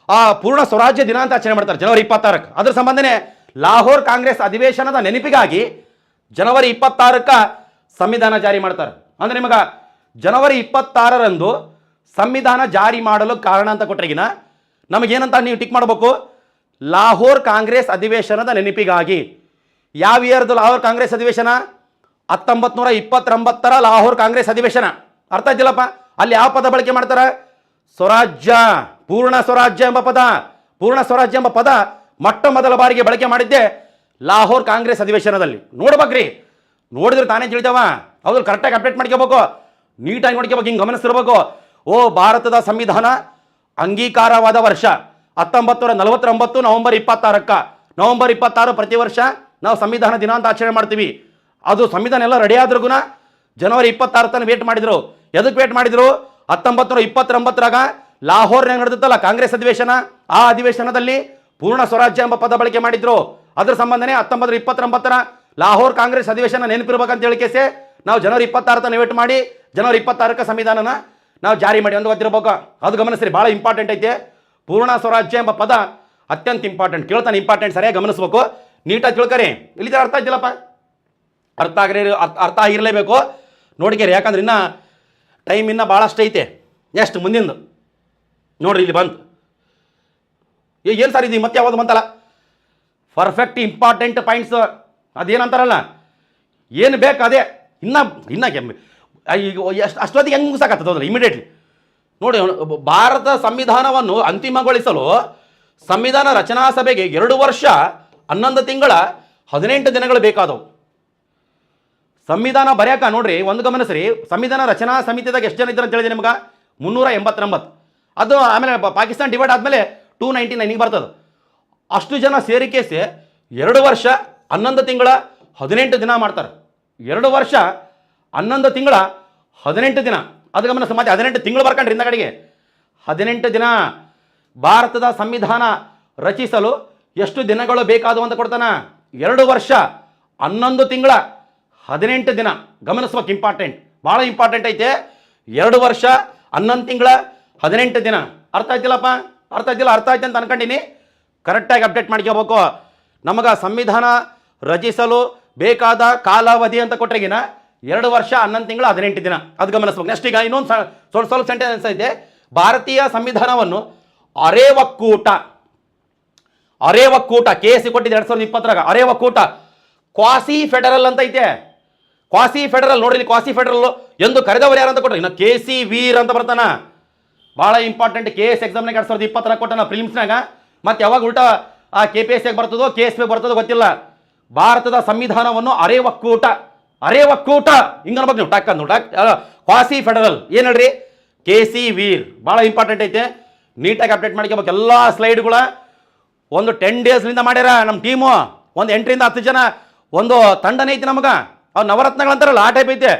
ಪೂರ್ಣ ಸ್ವರಾಜ್ಯ ದಿನ ಅಂತ ಆಚರಣೆ ಮಾಡ್ತಾರೆ, ಜನವರಿ 26ಕ್ಕೆ. ಅದ್ರ ಸಂಬಂಧನೇ ಲಾಹೋರ್ ಕಾಂಗ್ರೆಸ್ ಅಧಿವೇಶನದ ನೆನಪಿಗಾಗಿ ಜನವರಿ 26ಕ್ಕೆ ಸಂವಿಧಾನ ಜಾರಿ ಮಾಡ್ತಾರೆ. ಅಂದ್ರೆ ನಿಮಗ ಜನವರಿ 26ರಂದು ಸಂವಿಧಾನ ಜಾರಿ ಮಾಡಲು ಕಾರಣ ಅಂತ ಕೊಟ್ರಿಗಿನ ನಮಗೇನಂತ ನೀವು ಟಿಕ್ ಮಾಡಬೇಕು, ಲಾಹೋರ್ ಕಾಂಗ್ರೆಸ್ ಅಧಿವೇಶನದ ನೆನಪಿಗಾಗಿ. ಯಾವ ಇಯರ್ದು ಲಾಹೋರ್ ಕಾಂಗ್ರೆಸ್ ಅಧಿವೇಶನ? 1929 ಲಾಹೋರ್ ಕಾಂಗ್ರೆಸ್ ಅಧಿವೇಶನ. ಅರ್ಥ ಆಯ್ತಿಲ್ಲಪ್ಪ? ಅಲ್ಲಿ ಯಾವ ಪದ ಬಳಕೆ ಮಾಡ್ತಾರೆ? ಸ್ವರಾಜ್ಯ, ಪೂರ್ಣ ಸ್ವರಾಜ್ಯ ಎಂಬ ಪದ. ಪೂರ್ಣ ಸ್ವರಾಜ್ಯ ಎಂಬ ಪದ ಮೊಟ್ಟ ಮೊದಲ ಬಾರಿಗೆ ಬಳಕೆ ಮಾಡಿದ್ದೆ ಲಾಹೋರ್ ಕಾಂಗ್ರೆಸ್ ಅಧಿವೇಶನದಲ್ಲಿ. ನೋಡ್ಬೇಕ್ರಿ, ನೋಡಿದ್ರೆ ತಾನೇ ತಿಳಿತಾವ. ಹೌದು, ಕರೆಕ್ಟಾಗಿ ಅಪ್ಡೇಟ್ ಮಾಡ್ಕೋಬೇಕು, ನೀಟಾಗಿ ನೋಡ್ಕೋಬೇಕು, ಹಿಂಗೆ ಗಮನಿಸ್ತಿರ್ಬೇಕು. ಓ, ಭಾರತದ ಸಂವಿಧಾನ ಅಂಗೀಕಾರವಾದ ವರ್ಷ 1949 ನವೆಂಬರ್ 26ಕ್ಕೆ. ನವೆಂಬರ್ 26 ಪ್ರತಿ ವರ್ಷ ನಾವು ಸಂವಿಧಾನ ದಿನ ಅಂತ ಆಚರಣೆ ಮಾಡ್ತೀವಿ. ಅದು ಸಂವಿಧಾನ ಎಲ್ಲ ರೆಡಿ ಆದ್ರೂ ಜನವರಿ 26 ತನಕ ವೇಟ್ ಮಾಡಿದ್ರು. ಎದಕ್ಕೆ ವೇಟ್ ಮಾಡಿದ್ರು? 1929ರಾಗ ಲಾಹೋರ್ನಾಗ ನಡೆದಿತ್ತಲ್ಲ ಕಾಂಗ್ರೆಸ್ ಅಧಿವೇಶನ, ಆ ಅಧಿವೇಶನದಲ್ಲಿ ಪೂರ್ಣ ಸ್ವರಾಜ್ಯ ಎಂಬ ಪದ ಬಳಕೆ ಮಾಡಿದ್ರು. ಅದ್ರ ಸಂಬಂಧನೇ 1929 ಲಾಹೋರ್ ಕಾಂಗ್ರೆಸ್ ಅಧಿವೇಶನ ನೆನಪಿರ್ಬೇಕಂತ ಹೇಳಿಕೆಸೆ ನಾವು ಜನವರಿ 26 ತನಕ ವೇಟ್ ಮಾಡಿ ಜನವರಿ 26ಕ್ಕೆ ಸಂವಿಧಾನನ ನಾವು ಜಾರಿ ಮಾಡಿ ಒಂದು ಗೊತ್ತಿರ್ಬೇಕು. ಅದು ಗಮನಿಸ್ರಿ, ಭಾಳ ಇಂಪಾರ್ಟೆಂಟ್ ಐತೆ. ಪೂರ್ಣ ಸ್ವರಾಜ್ಯ ಎಂಬ ಪದ ಅತ್ಯಂತ ಇಂಪಾರ್ಟೆಂಟ್. ಕೇಳ್ತಾನೆ ಇಂಪಾರ್ಟೆಂಟ್, ಸರಿಯಾಗಿ ಗಮನಿಸ್ಬೇಕು, ನೀಟಾಗಿ ತಿಳ್ಕರಿ. ಇಲ್ಲಿ ಅರ್ಥ ಇದ್ದಿಲ್ಲಪ್ಪ, ಅರ್ಥ ಆಗಿರಲೇಬೇಕು. ನೋಡಿಕೆರಿ, ಯಾಕಂದ್ರೆ ಇನ್ನ ಟೈಮ್ ಇನ್ನ ಭಾಳಷ್ಟು ಐತೆ. ನೆಕ್ಸ್ಟ್ ಮುಂದಿಂದು ನೋಡ್ರಿ, ಇಲ್ಲಿ ಬಂತು. ಏನು ಸರ್ ಇದು ಮತ್ತೆ ಯಾವುದು ಬಂತಲ್ಲ? ಪರ್ಫೆಕ್ಟ್ ಇಂಪಾರ್ಟೆಂಟ್ ಪಾಯಿಂಟ್ಸ್ ಅದೇನಂತಾರಲ್ಲ, ಏನು ಬೇಕು ಅದೇ. ಇನ್ನ ಈಗ ಅಷ್ಟೊತ್ತಿಗೆ ಹೆಂಗೆ ಮುಗಿಸಾಕತ್ತದ ಇಮಿಡಿಯೇಟ್ಲಿ ನೋಡಿ. ಭಾರತ ಸಂವಿಧಾನವನ್ನು ಅಂತಿಮಗೊಳಿಸಲು ಸಂವಿಧಾನ ರಚನಾ ಸಭೆಗೆ 2 ವರ್ಷ 11 ತಿಂಗಳ 18 ದಿನಗಳು ಬೇಕಾದವು. ಸಂವಿಧಾನ ಬರ್ಯಾಕ ನೋಡ್ರಿ, ಒಂದು ಗಮನಿಸ್ರಿ, ಸಂವಿಧಾನ ರಚನಾ ಸಮಿತಿದಾಗ ಎಷ್ಟು ಜನ ಇದ್ದಾರೆ ಅಂತ ಹೇಳಿದೆ ನಿಮ್ಗೆ? 389. ಅದು ಆಮೇಲೆ ಪಾಕಿಸ್ತಾನ ಡಿವೈಡ್ ಆದಮೇಲೆ 299 ಬರ್ತದೆ. ಅಷ್ಟು ಜನ ಸೇರಿಕೆಸಿ 2 ವರ್ಷ 11 ತಿಂಗಳ 18 ದಿನ ಮಾಡ್ತಾರೆ. 2 ವರ್ಷ 11 ತಿಂಗಳ 18 ದಿನ. ಅದು ಗಮನಿಸ, ಮತ್ತೆ 18 ತಿಂಗಳು ಬರ್ಕೊಂಡ್ರಿ ಇಂದ ಕಡೆಗೆ 18 ದಿನ. ಭಾರತದ ಸಂವಿಧಾನ ರಚಿಸಲು ಎಷ್ಟು ದಿನಗಳು ಬೇಕಾದವು ಅಂತ ಕೊಡ್ತಾನ? 2 ವರ್ಷ 11 ತಿಂಗಳ 18 ದಿನ. ಗಮನಿಸ್ಬೇಕು, ಇಂಪಾರ್ಟೆಂಟ್, ಭಾಳ ಇಂಪಾರ್ಟೆಂಟ್ ಐತೆ. 2 ವರ್ಷ 11 ತಿಂಗಳ 18 ದಿನ. ಅರ್ಥ ಆಯ್ತಿಲ್ಲಪ್ಪ? ಅರ್ಥ ಆಯ್ತಿಲ್ಲ? ಅರ್ಥ ಆಯ್ತು ಅಂತ ಅನ್ಕೊಂಡಿನಿ. ಕರೆಕ್ಟಾಗಿ ಅಪ್ಡೇಟ್ ಮಾಡ್ಕೋಬೇಕು. ನಮಗೆ ಸಂವಿಧಾನ ರಚಿಸಲು ಬೇಕಾದ ಕಾಲಾವಧಿ ಅಂತ ಕೊಟ್ರೆಗಿನ 2 ವರ್ಷ 11 ತಿಂಗಳ 18 ದಿನ. ಅದು ಗಮನಿಸ್ಬೇಕು. ನೆಕ್ಸ್ಟ್ ಈಗ ಇನ್ನೊಂದು ಸ್ವಲ್ಪ ಸೆಂಟೆನ್ಸ್ ಐತೆ. ಭಾರತೀಯ ಸಂವಿಧಾನವನ್ನು ಅರೆ ಒಕ್ಕೂಟ KC ಕೊಟ್ಟಿದೆ 2020ರಾಗ. ಅರೆ ಒಕ್ಕೂಟ ಕ್ವಾಸಿ ಫೆಡರಲ್ ಅಂತ ಐತೆ. ಕ್ವಾಸಿ ಫೆಡರಲ್ ನೋಡ್ರಿ, ಕ್ವಾಸಿ ಫೆಡರಲ್ ಎಂದು ಕರೆದವರು ಯಾರು ಅಂತ ಕೊಟ್ರಿ? ಇನ್ನು KC ವೀರ್ ಅಂತ ಬರ್ತಾನ. ಭಾಳ ಇಂಪಾರ್ಟೆಂಟ್. KS ಎಕ್ಸಾಮ್ನಾಗ 2020 ಕೊಟ್ಟಾನ ಪ್ರಿಲಿಮ್ಸ್ನಾಗ. ಮತ್ತೆ ಯಾವಾಗ ಉಲ್ಟಾ KPSC ಬರ್ತದೋ KSP ಬರ್ತದೋ ಗೊತ್ತಿಲ್ಲ. ಭಾರತದ ಸಂವಿಧಾನವನ್ನು ಅರೆ ಒಕ್ಕೂಟ ಹಿಂಗ ಅನ್ಬೇಕು ನೀವು. ಟಾಕ್ ಅಂದು ಕ್ವಾಸಿ ಫೆಡರಲ್ ಏನು ಹೇಳ್ರಿ? KC ವೀರ್. ಭಾಳ ಇಂಪಾರ್ಟೆಂಟ್ ಐತೆ, ನೀಟಾಗಿ ಅಪ್ಡೇಟ್ ಮಾಡ್ಕೋಬೇಕು. ಎಲ್ಲ ಸ್ಲೈಡ್ಗಳ ಒಂದು 10 ಡೇಸ್ಲಿಂದ ಮಾಡ್ಯಾರ ನಮ್ಮ ಟೀಮು. ಒಂದು 8 ರಿಂದ 10 ಜನ ಒಂದು ತಂಡನೇ ಐತಿ ನಮಗೆ. ಅವ್ರು ನವರತ್ನಗಳಂತಾರಲ್ಲ, ಆ ಟೈಪ್ ಐತೆ.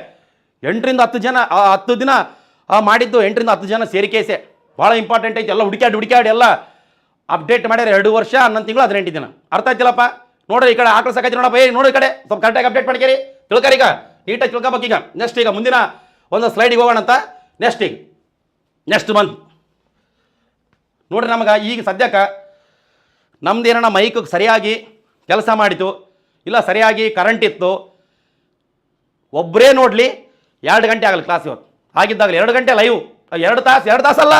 8 ರಿಂದ 10 ಜನ 10 ದಿನ ಮಾಡಿದ್ದು. 8 ರಿಂದ 10 ಜನ ಸೇರಿಕೆಸೆ. ಭಾಳ ಇಂಪಾರ್ಟೆಂಟ್ ಐತಿ. ಎಲ್ಲ ಹುಡುಕ್ಯಾಡಿ ಎಲ್ಲ ಅಪ್ಡೇಟ್ ಮಾಡ್ಯಾರ. 2 ವರ್ಷ 11 ತಿಂಗಳು 18 ದಿನ. ಅರ್ಥ ಆಯ್ತಿಲ್ಲಪ್ಪ? ನೋಡ್ರಿ, ಈ ಕಡೆ ಆಕಳ ಸಾಕೈತಿ ನೋಡಪ್ಪ. ನೋಡಿ, ಈ ಕಡೆ ಸ್ವಲ್ಪ ಕರೆಕ್ಟಾಗಿ ಅಪ್ಡೇಟ್ ಮಾಡ್ಕೇರಿ, ತಿಳ್ಕರಿ. ಈಗ ನೀಟಾಗಿ ತಿಳ್ಕೊಬೇಕು. ಈಗ ನೆಕ್ಸ್ಟ್ ಈಗ ಮುಂದಿನ ಒಂದು ಸ್ಲೈಡಿಗೆ ಹೋಗೋಣ ಅಂತ. ನೆಕ್ಸ್ಟ್ ಮಂತ್ ನೋಡ್ರಿ, ನಮಗೆ ಈಗ ಸದ್ಯಕ್ಕೆ ನಮ್ದು ಏನೋ ಮೈಕ್ ಸರಿಯಾಗಿ ಕೆಲಸ ಮಾಡಿತು ಇಲ್ಲ, ಸರಿಯಾಗಿ ಕರೆಂಟ್ ಇತ್ತು, ಒಬ್ಬರೇ ನೋಡಲಿ 2 ಗಂಟೆ ಆಗಲಿ ಕ್ಲಾಸ್. ಇವತ್ತು ಆಗಿದ್ದಾಗಲಿ 2 ಗಂಟೆ ಲೈವ್, 2 ತಾಸಲ್ಲ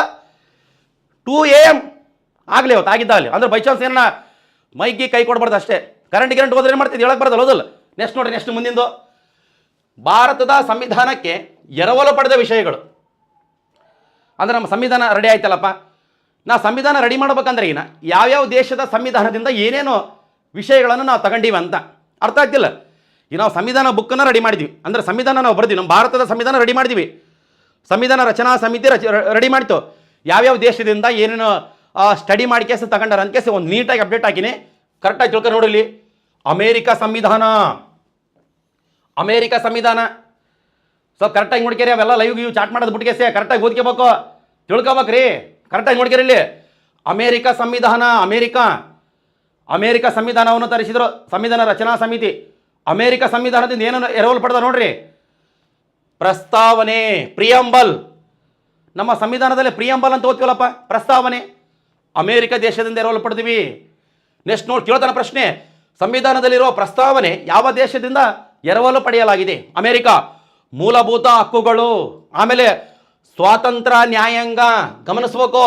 2 AM ಆಗಲಿ ಇವತ್ತು ಆಗಿದ್ದಾಗಲಿ. ಅಂದ್ರೆ ಬೈ ಚಾನ್ಸ್ ಏನ ಮೈಕ್ಗೆ ಕೈ ಕೊಡ್ಬಾರ್ದು ಅಷ್ಟೇ. ಕರೆಂಟ್ ಹೋದ್ರೆ ಏನು ಮಾಡ್ತಿದ್ದು ಹೇಳಕ್ಕೆ ಬರೋದಲ್ಲ, ಹೋದಲ್ಲ. ನೆಕ್ಸ್ಟ್ ನೋಡ್ರಿ, ನೆಕ್ಸ್ಟ್ ಮುಂದಿಂದು ಭಾರತದ ಸಂವಿಧಾನಕ್ಕೆ ಎರವಲು ಪಡೆದ ವಿಷಯಗಳು. ಅಂದ್ರೆ ನಮ್ಮ ಸಂವಿಧಾನ ರೆಡಿ ಆಯ್ತಲ್ಲಪ್ಪ, ನಾ ಸಂವಿಧಾನ ರೆಡಿ ಮಾಡ್ಬೇಕಂದ್ರೆ ಈಗ ಯಾವ್ಯಾವ ದೇಶದ ಸಂವಿಧಾನದಿಂದ ಏನೇನು ವಿಷಯಗಳನ್ನು ನಾವು ತಗೊಂಡೀವಿ ಅಂತ ಅರ್ಥ ಆಗ್ತಿಲ್ಲ. ಈಗ ನಾವು ಸಂವಿಧಾನ ಬುಕ್ಕನ್ನು ರೆಡಿ ಮಾಡಿದ್ವಿ, ಅಂದರೆ ಸಂವಿಧಾನ ನಾವು ಬರ್ತೀವಿ, ನಮ್ಮ ಭಾರತದ ಸಂವಿಧಾನ ರೆಡಿ ಮಾಡಿದ್ವಿ, ಸಂವಿಧಾನ ರಚನಾ ಸಮಿತಿ ರೆಡಿ ಮಾಡ್ತು, ಯಾವ್ಯಾವ ದೇಶದಿಂದ ಏನೇನು ಸ್ಟಡಿ ಮಾಡಿ ಕೇಸ್ ತಗೊಂಡಾರ ಅಂತ ಕೇಸ್ ಒಂದು ನೀಟಾಗಿ ಅಪ್ಡೇಟ್ ಹಾಕಿನಿ. ಕರೆಕ್ಟಾಗಿ ತಿಳ್ಕೊಂಡು ನೋಡಿಲಿ. ಅಮೇರಿಕಾ ಸಂವಿಧಾನ ಸೊ ಕರೆಕ್ಟಾಗಿ ನೋಡ್ಕೇರಿ. ಅವೆಲ್ಲ ಲೈವ್ ಚಾಟ್ ಮಾಡೋದು ಬಿಟ್ಕೇಸೆ ಕರೆಕ್ಟಾಗಿ ಓದ್ಕೋಬೇಕು, ತಿಳ್ಕೊಬೇಕ್ರಿ. ಕರೆಕ್ಟಾಗಿ ನೋಡ್ಕೇರಿ. ಇಲ್ಲಿ ಅಮೇರಿಕಾ ಸಂವಿಧಾನವನ್ನು ತರಿಸಿದ್ರು, ಸಂವಿಧಾನ ರಚನಾ ಸಮಿತಿ. ಅಮೇರಿಕಾ ಸಂವಿಧಾನದಿಂದ ಏನನ್ನು ಎರವಲು ಪಡೆದ ನೋಡ್ರಿ, ಪ್ರಸ್ತಾವನೆ, ಪ್ರಿಯಂಬಲ್. ನಮ್ಮ ಸಂವಿಧಾನದಲ್ಲಿ ಪ್ರಿಯಂಬಲ್ ಅಂತ ಓದ್ತೀವಲ್ಲಪ್ಪ, ಪ್ರಸ್ತಾವನೆ. ಅಮೇರಿಕ ದೇಶದಿಂದ ಎರವಲು ಪಡೆದಿವಿ. ನೆಕ್ಸ್ಟ್ ನೋಡಿ ಕೇಳ್ತಾನ ಪ್ರಶ್ನೆ, ಸಂವಿಧಾನದಲ್ಲಿರುವ ಪ್ರಸ್ತಾವನೆ ಯಾವ ದೇಶದಿಂದ ಎರವಲು ಪಡೆಯಲಾಗಿದೆ? ಅಮೇರಿಕಾ. ಮೂಲಭೂತ ಹಕ್ಕುಗಳು, ಆಮೇಲೆ ಸ್ವಾತಂತ್ರ್ಯ ನ್ಯಾಯಾಂಗ ಗಮನಿಸಬೇಕು,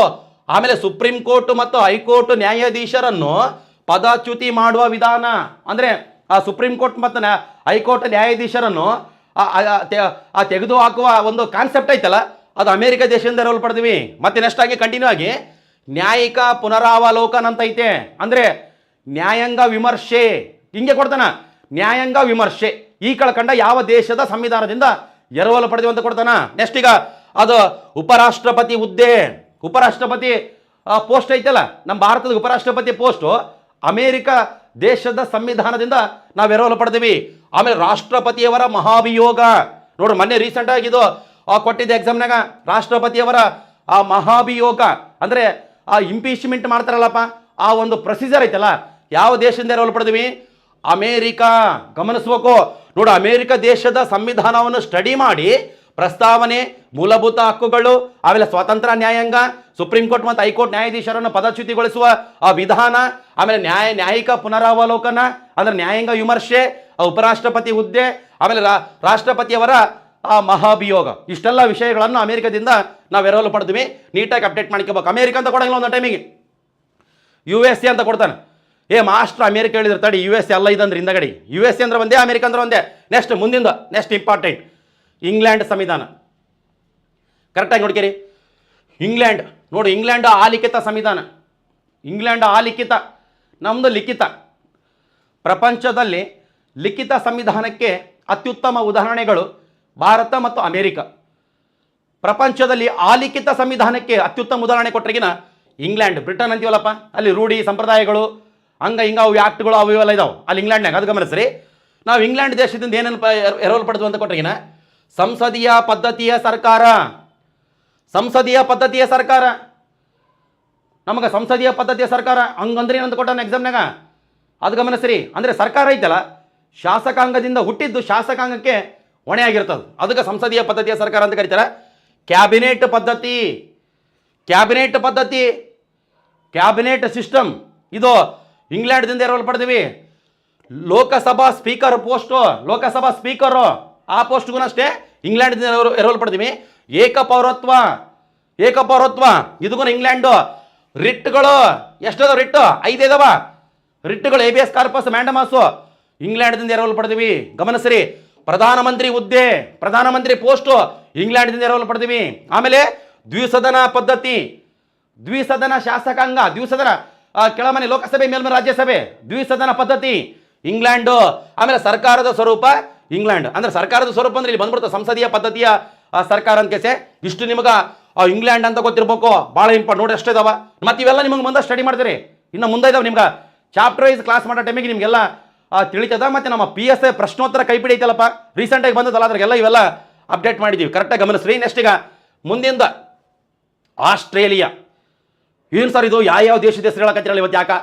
ಆಮೇಲೆ ಸುಪ್ರೀಂ ಕೋರ್ಟ್ ಮತ್ತು ಹೈಕೋರ್ಟ್ ನ್ಯಾಯಾಧೀಶರನ್ನು ಪದಚ್ಯುತಿ ಮಾಡುವ ವಿಧಾನ, ಅಂದರೆ ಆ ಸುಪ್ರೀಂ ಕೋರ್ಟ್ ಮತ್ತು ಹೈಕೋರ್ಟ್ ನ್ಯಾಯಾಧೀಶರನ್ನು ತೆಗೆದು ಹಾಕುವ ಒಂದು ಕಾನ್ಸೆಪ್ಟ್ ಐತಲ್ಲ, ಅದು ಅಮೇರಿಕ ದೇಶದಿಂದ ಎರವಲು ಪಡೆದಿವಿ. ಮತ್ತೆ ನೆಕ್ಸ್ಟ್ ಆಗಿ ಕಂಟಿನ್ಯೂ ಆಗಿ ನ್ಯಾಯಿಕ ಪುನರಾವಲೋಕನ ಅಂತ ಐತೆ, ಅಂದರೆ ನ್ಯಾಯಾಂಗ ವಿಮರ್ಶೆ. ಹಿಂಗೆ ಕೊಡ್ತಾನ, ನ್ಯಾಯಾಂಗ ವಿಮರ್ಶೆ ಈ ಕಳ್ಕಂಡ ಯಾವ ದೇಶದ ಸಂವಿಧಾನದಿಂದ ಎರವಲು ಪಡೆದಿವಿ ಅಂತ ಕೊಡ್ತಾನ. ನೆಕ್ಸ್ಟ್ ಈಗ ಅದು ಉಪರಾಷ್ಟ್ರಪತಿ ಹುದ್ದೆ, ಉಪರಾಷ್ಟ್ರಪತಿ ಪೋಸ್ಟ್ ಐತಲ್ಲ, ನಮ್ಮ ಭಾರತದ ಉಪರಾಷ್ಟ್ರಪತಿ ಪೋಸ್ಟು ಅಮೇರಿಕ ದೇಶದ ಸಂವಿಧಾನದಿಂದ ನಾವು ಎರವಲು ಪಡೆದಿವಿ. ಆಮೇಲೆ ರಾಷ್ಟ್ರಪತಿಯವರ ಮಹಾಭಿಯೋಗ ನೋಡ್ರಿ, ಮೊನ್ನೆ ರೀಸೆಂಟ್ ಆಗಿದ್ದು ಕೊಟ್ಟಿದ್ದ ಎಕ್ಸಾಮ್ನಾಗ ರಾಷ್ಟ್ರಪತಿಯವರ ಆ ಮಹಾಭಿಯೋಗ ಅಂದರೆ ಆ ಇಂಪೀಚ್ಮೆಂಟ್ ಮಾಡ್ತಾರಲ್ಲಪ್ಪ, ಆ ಒಂದು ಪ್ರೊಸೀಜರ್ ಐತಲ್ಲ, ಯಾವ ದೇಶದಿಂದ ಎರವಲು ಪಡೆದಿವಿ? ಅಮೇರಿಕಾ. ಗಮನಿಸ್ಬೇಕು ನೋಡು, ಅಮೇರಿಕ ದೇಶದ ಸಂವಿಧಾನವನ್ನು ಸ್ಟಡಿ ಮಾಡಿ ಪ್ರಸ್ತಾವನೆ, ಮೂಲಭೂತ ಹಕ್ಕುಗಳು, ಆಮೇಲೆ ಸ್ವಾತಂತ್ರ್ಯ ನ್ಯಾಯಾಂಗ, ಸುಪ್ರೀಂ ಕೋರ್ಟ್ ಮತ್ತು ಹೈಕೋರ್ಟ್ ನ್ಯಾಯಾಧೀಶರನ್ನು ಪದಚ್ಯುತಿಗೊಳಿಸುವ ಆ ವಿಧಾನ, ಆಮೇಲೆ ನ್ಯಾಯಿಕ ಪುನರಾವಲೋಕನ ಅಂದರೆ ನ್ಯಾಯಾಂಗ ವಿಮರ್ಶೆ, ಉಪರಾಷ್ಟ್ರಪತಿ ಹುದ್ದೆ, ಆಮೇಲೆ ರಾಷ್ಟ್ರಪತಿಯವರ ಆ ಮಹಾಭಿಯೋಗ, ಇಷ್ಟೆಲ್ಲ ವಿಷಯಗಳನ್ನು ಅಮೇರಿಕದಿಂದ ನಾವು ಎರವಲು ಪಡೆದ್ವಿ. ನೀಟಾಗಿ ಅಪ್ಡೇಟ್ ಮಾಡ್ಕೋಬೇಕು. ಅಮೇರಿಕ ಅಂತ ಕೊಡಂಗಿಲ್ಲ ಒಂದು ಟೈಮಿಗೆ, USA ಅಂತ ಕೊಡ್ತಾನೆ. ಮಾಸ್ಟರ್ ಅಮೇರಿಕ ಹೇಳಿದ್ರೆ ತಡಿ, USA ಅಲ್ಲ ಇದಂದ್ರೆ ಹಿಂದಗಡಿ, USA ಅಂದ್ರೆ ಒಂದೇ, ಅಮೇರಿಕ ಅಂದ್ರೆ ಒಂದೇ. ನೆಕ್ಸ್ಟ್ ಇಂಪಾರ್ಟೆಂಟ್ ಇಂಗ್ಲೆಂಡ್ ಸಂವಿಧಾನ. ಕರೆಕ್ಟಾಗಿ ನೋಡ್ಕೇರಿ. ಇಂಗ್ಲೆಂಡ್ ನೋಡಿ, ಇಂಗ್ಲೆಂಡ್ ಆಲಿಖಿತ ಸಂವಿಧಾನ, ಇಂಗ್ಲೆಂಡ್ ಆಲಿಖಿತ, ನಮ್ಮದು ಲಿಖಿತ. ಪ್ರಪಂಚದಲ್ಲಿ ಲಿಖಿತ ಸಂವಿಧಾನಕ್ಕೆ ಅತ್ಯುತ್ತಮ ಉದಾಹರಣೆಗಳು ಭಾರತ ಮತ್ತು ಅಮೇರಿಕ. ಪ್ರಪಂಚದಲ್ಲಿ ಆಲಿಖಿತ ಸಂವಿಧಾನಕ್ಕೆ ಅತ್ಯುತ್ತಮ ಉದಾಹರಣೆ ಕೊಟ್ಟರೆಗಿನ ಇಂಗ್ಲೆಂಡ್. ಬ್ರಿಟನ್ ಅಂತೀವಲ್ಲಪ್ಪ, ಅಲ್ಲಿ ರೂಢಿ ಸಂಪ್ರದಾಯಗಳು ಹಂಗ ಹಿಂಗ ಅವು ಆ್ಯಕ್ಟ್ಗಳು ಅವು ಇವೆಲ್ಲ ಇದಾವೆ ಅಲ್ಲಿ ಇಂಗ್ಲೆಂಡ್ನಾಗ. ಅದು ಗಮನಿಸ್ರಿ. ನಾವು ಇಂಗ್ಲೆಂಡ್ ದೇಶದಿಂದ ಏನೇನು ಎರವಲು ಪಡೆದು ಅಂತ ಕೊಟ್ಟರೆಗಿನ ಸಂಸದೀಯ ಪದ್ಧತಿಯ ಸರ್ಕಾರ. ನಮಗೆ ಸಂಸದೀಯ ಪದ್ಧತಿಯ ಸರ್ಕಾರ ಹಂಗಂದ್ರೆ ಏನಂತ ಕೊಟ್ಟಾನ ಎಕ್ಸಾಮ್ನಾಗ, ಅದು ಗಮನಿಸ್ರಿ. ಅಂದರೆ ಸರ್ಕಾರ ಐತಲ್ಲ, ಶಾಸಕಾಂಗದಿಂದ ಹುಟ್ಟಿದ್ದು ಶಾಸಕಾಂಗಕ್ಕೆ ಹೊಣೆಯಾಗಿರ್ತದೆ, ಅದಕ್ಕೆ ಸಂಸದೀಯ ಪದ್ಧತಿಯ ಸರ್ಕಾರ ಅಂತ ಕರೀತಾರೆ. ಕ್ಯಾಬಿನೆಟ್ ಸಿಸ್ಟಮ್ ಇದು ಇಂಗ್ಲೆಂಡ್ದಿಂದ ಎರವಲು ಪಡೆದಿವಿ. Lok Sabha speaker post, Lok Sabha speaker ಆ ಪೋಸ್ಟ್ಗೂ ಅಷ್ಟೇ ಇಂಗ್ಲೆಂಡ್ದಿಂದ ಎರವಲು ಪಡೆದಿವಿ. ಏಕಪೌರತ್ವ ಇದಕ್ಕೂ ಇಂಗ್ಲೆಂಡು. ರಿಟ್ಗಳು ಎಷ್ಟದ ರಿಟ್ಟು? 5 ಇದಾವ ರಿಟ್ಗಳು, ABS ಕಾರ್ಪಸ್, ಮ್ಯಾಂಡಮಾಸು, ಇಂಗ್ಲೆಂಡ್ದಿಂದ ಎರವಲು ಪಡೆದಿವಿ. ಗಮನಿಸ್ರಿ. ಪ್ರಧಾನಮಂತ್ರಿ ಹುದ್ದೆ, ಪ್ರಧಾನಮಂತ್ರಿ ಪೋಸ್ಟು ಇಂಗ್ಲೆಂಡ್ದಿಂದ ಎರವಲು ಪಡೆದಿವಿ. ಆಮೇಲೆ ದ್ವಿಸದನ ಪದ್ಧತಿ, ದ್ವಿಸದನ ಶಾಸಕಾಂಗ, ದ್ವಿಸದನ ಕೆಳಮನೆ ಲೋಕಸಭೆ, ಮೇಲ್ಮನೆ ರಾಜ್ಯಸಭೆ, ದ್ವಿಸದನ ಪದ್ಧತಿ ಇಂಗ್ಲೆಂಡು. ಆಮೇಲೆ ಸರ್ಕಾರದ ಸ್ವರೂಪ ಇಂಗ್ಲೆಂಡ್, ಅಂದ್ರೆ ಸರ್ಕಾರದ ಸ್ವರೂಪ ಅಂದ್ರೆ ಇಲ್ಲಿ ಬಂದ್ಬಿಡ್ತದೆ ಸಂಸದೀಯ ಪದ್ಧತಿಯ ಸರ್ಕಾರ ಅಂತ ಕೇಸೆ. ಇಷ್ಟು ನಿಮಗೆ ಇಂಗ್ಲೆಂಡ್ ಅಂತ ಗೊತ್ತಿರ್ಬೇಕು, ಭಾಳ ಇಂಪಾರ್ಟೆಂಟ್. ನೋಡಿ ಅಷ್ಟೇ ಇದಾವ. ಮತ್ತು ಇವೆಲ್ಲ ನಿಮಗೆ ಮುಂದೆ ಸ್ಟಡಿ ಮಾಡ್ತೀರಿ, ಇನ್ನು ಮುಂದೆ ಇದಾವೆ ನಿಮ್ಗೆ ಚಾಪ್ಟರ್ ವೈಸ್ ಕ್ಲಾಸ್ ಮಾಡೋ ಟೈಮಿಗೆ ನಿಮಗೆಲ್ಲ ತಿಳಿತದ. ಮತ್ತು ನಮ್ಮ PSI ಪ್ರಶ್ನೋತ್ತರ ಕೈಪಿಡಿ ಐತಲ್ಲಪ್ಪ, ರೀಸೆಂಟಾಗಿ ಬಂದದಲ್ಲ, ಅದ್ರಾಗೆಲ್ಲ ಇವೆಲ್ಲ ಅಪ್ಡೇಟ್ ಮಾಡಿದ್ದೀವಿ. ಕರೆಕ್ಟಾಗಿ ಗಮನಿಸ್ರಿ. ನೆಕ್ಸ್ಟ್ ಈಗ ಮುಂದಿಂದ ಆಸ್ಟ್ರೇಲಿಯಾ. ಏನು ಸರ್ ಇದು, ಯಾವ ದೇಶದ ಹೆಸರು ಹೇಳಕತ್ತಿರಲ್ಲ ಇವತ್ತು? ಯಾಕೆ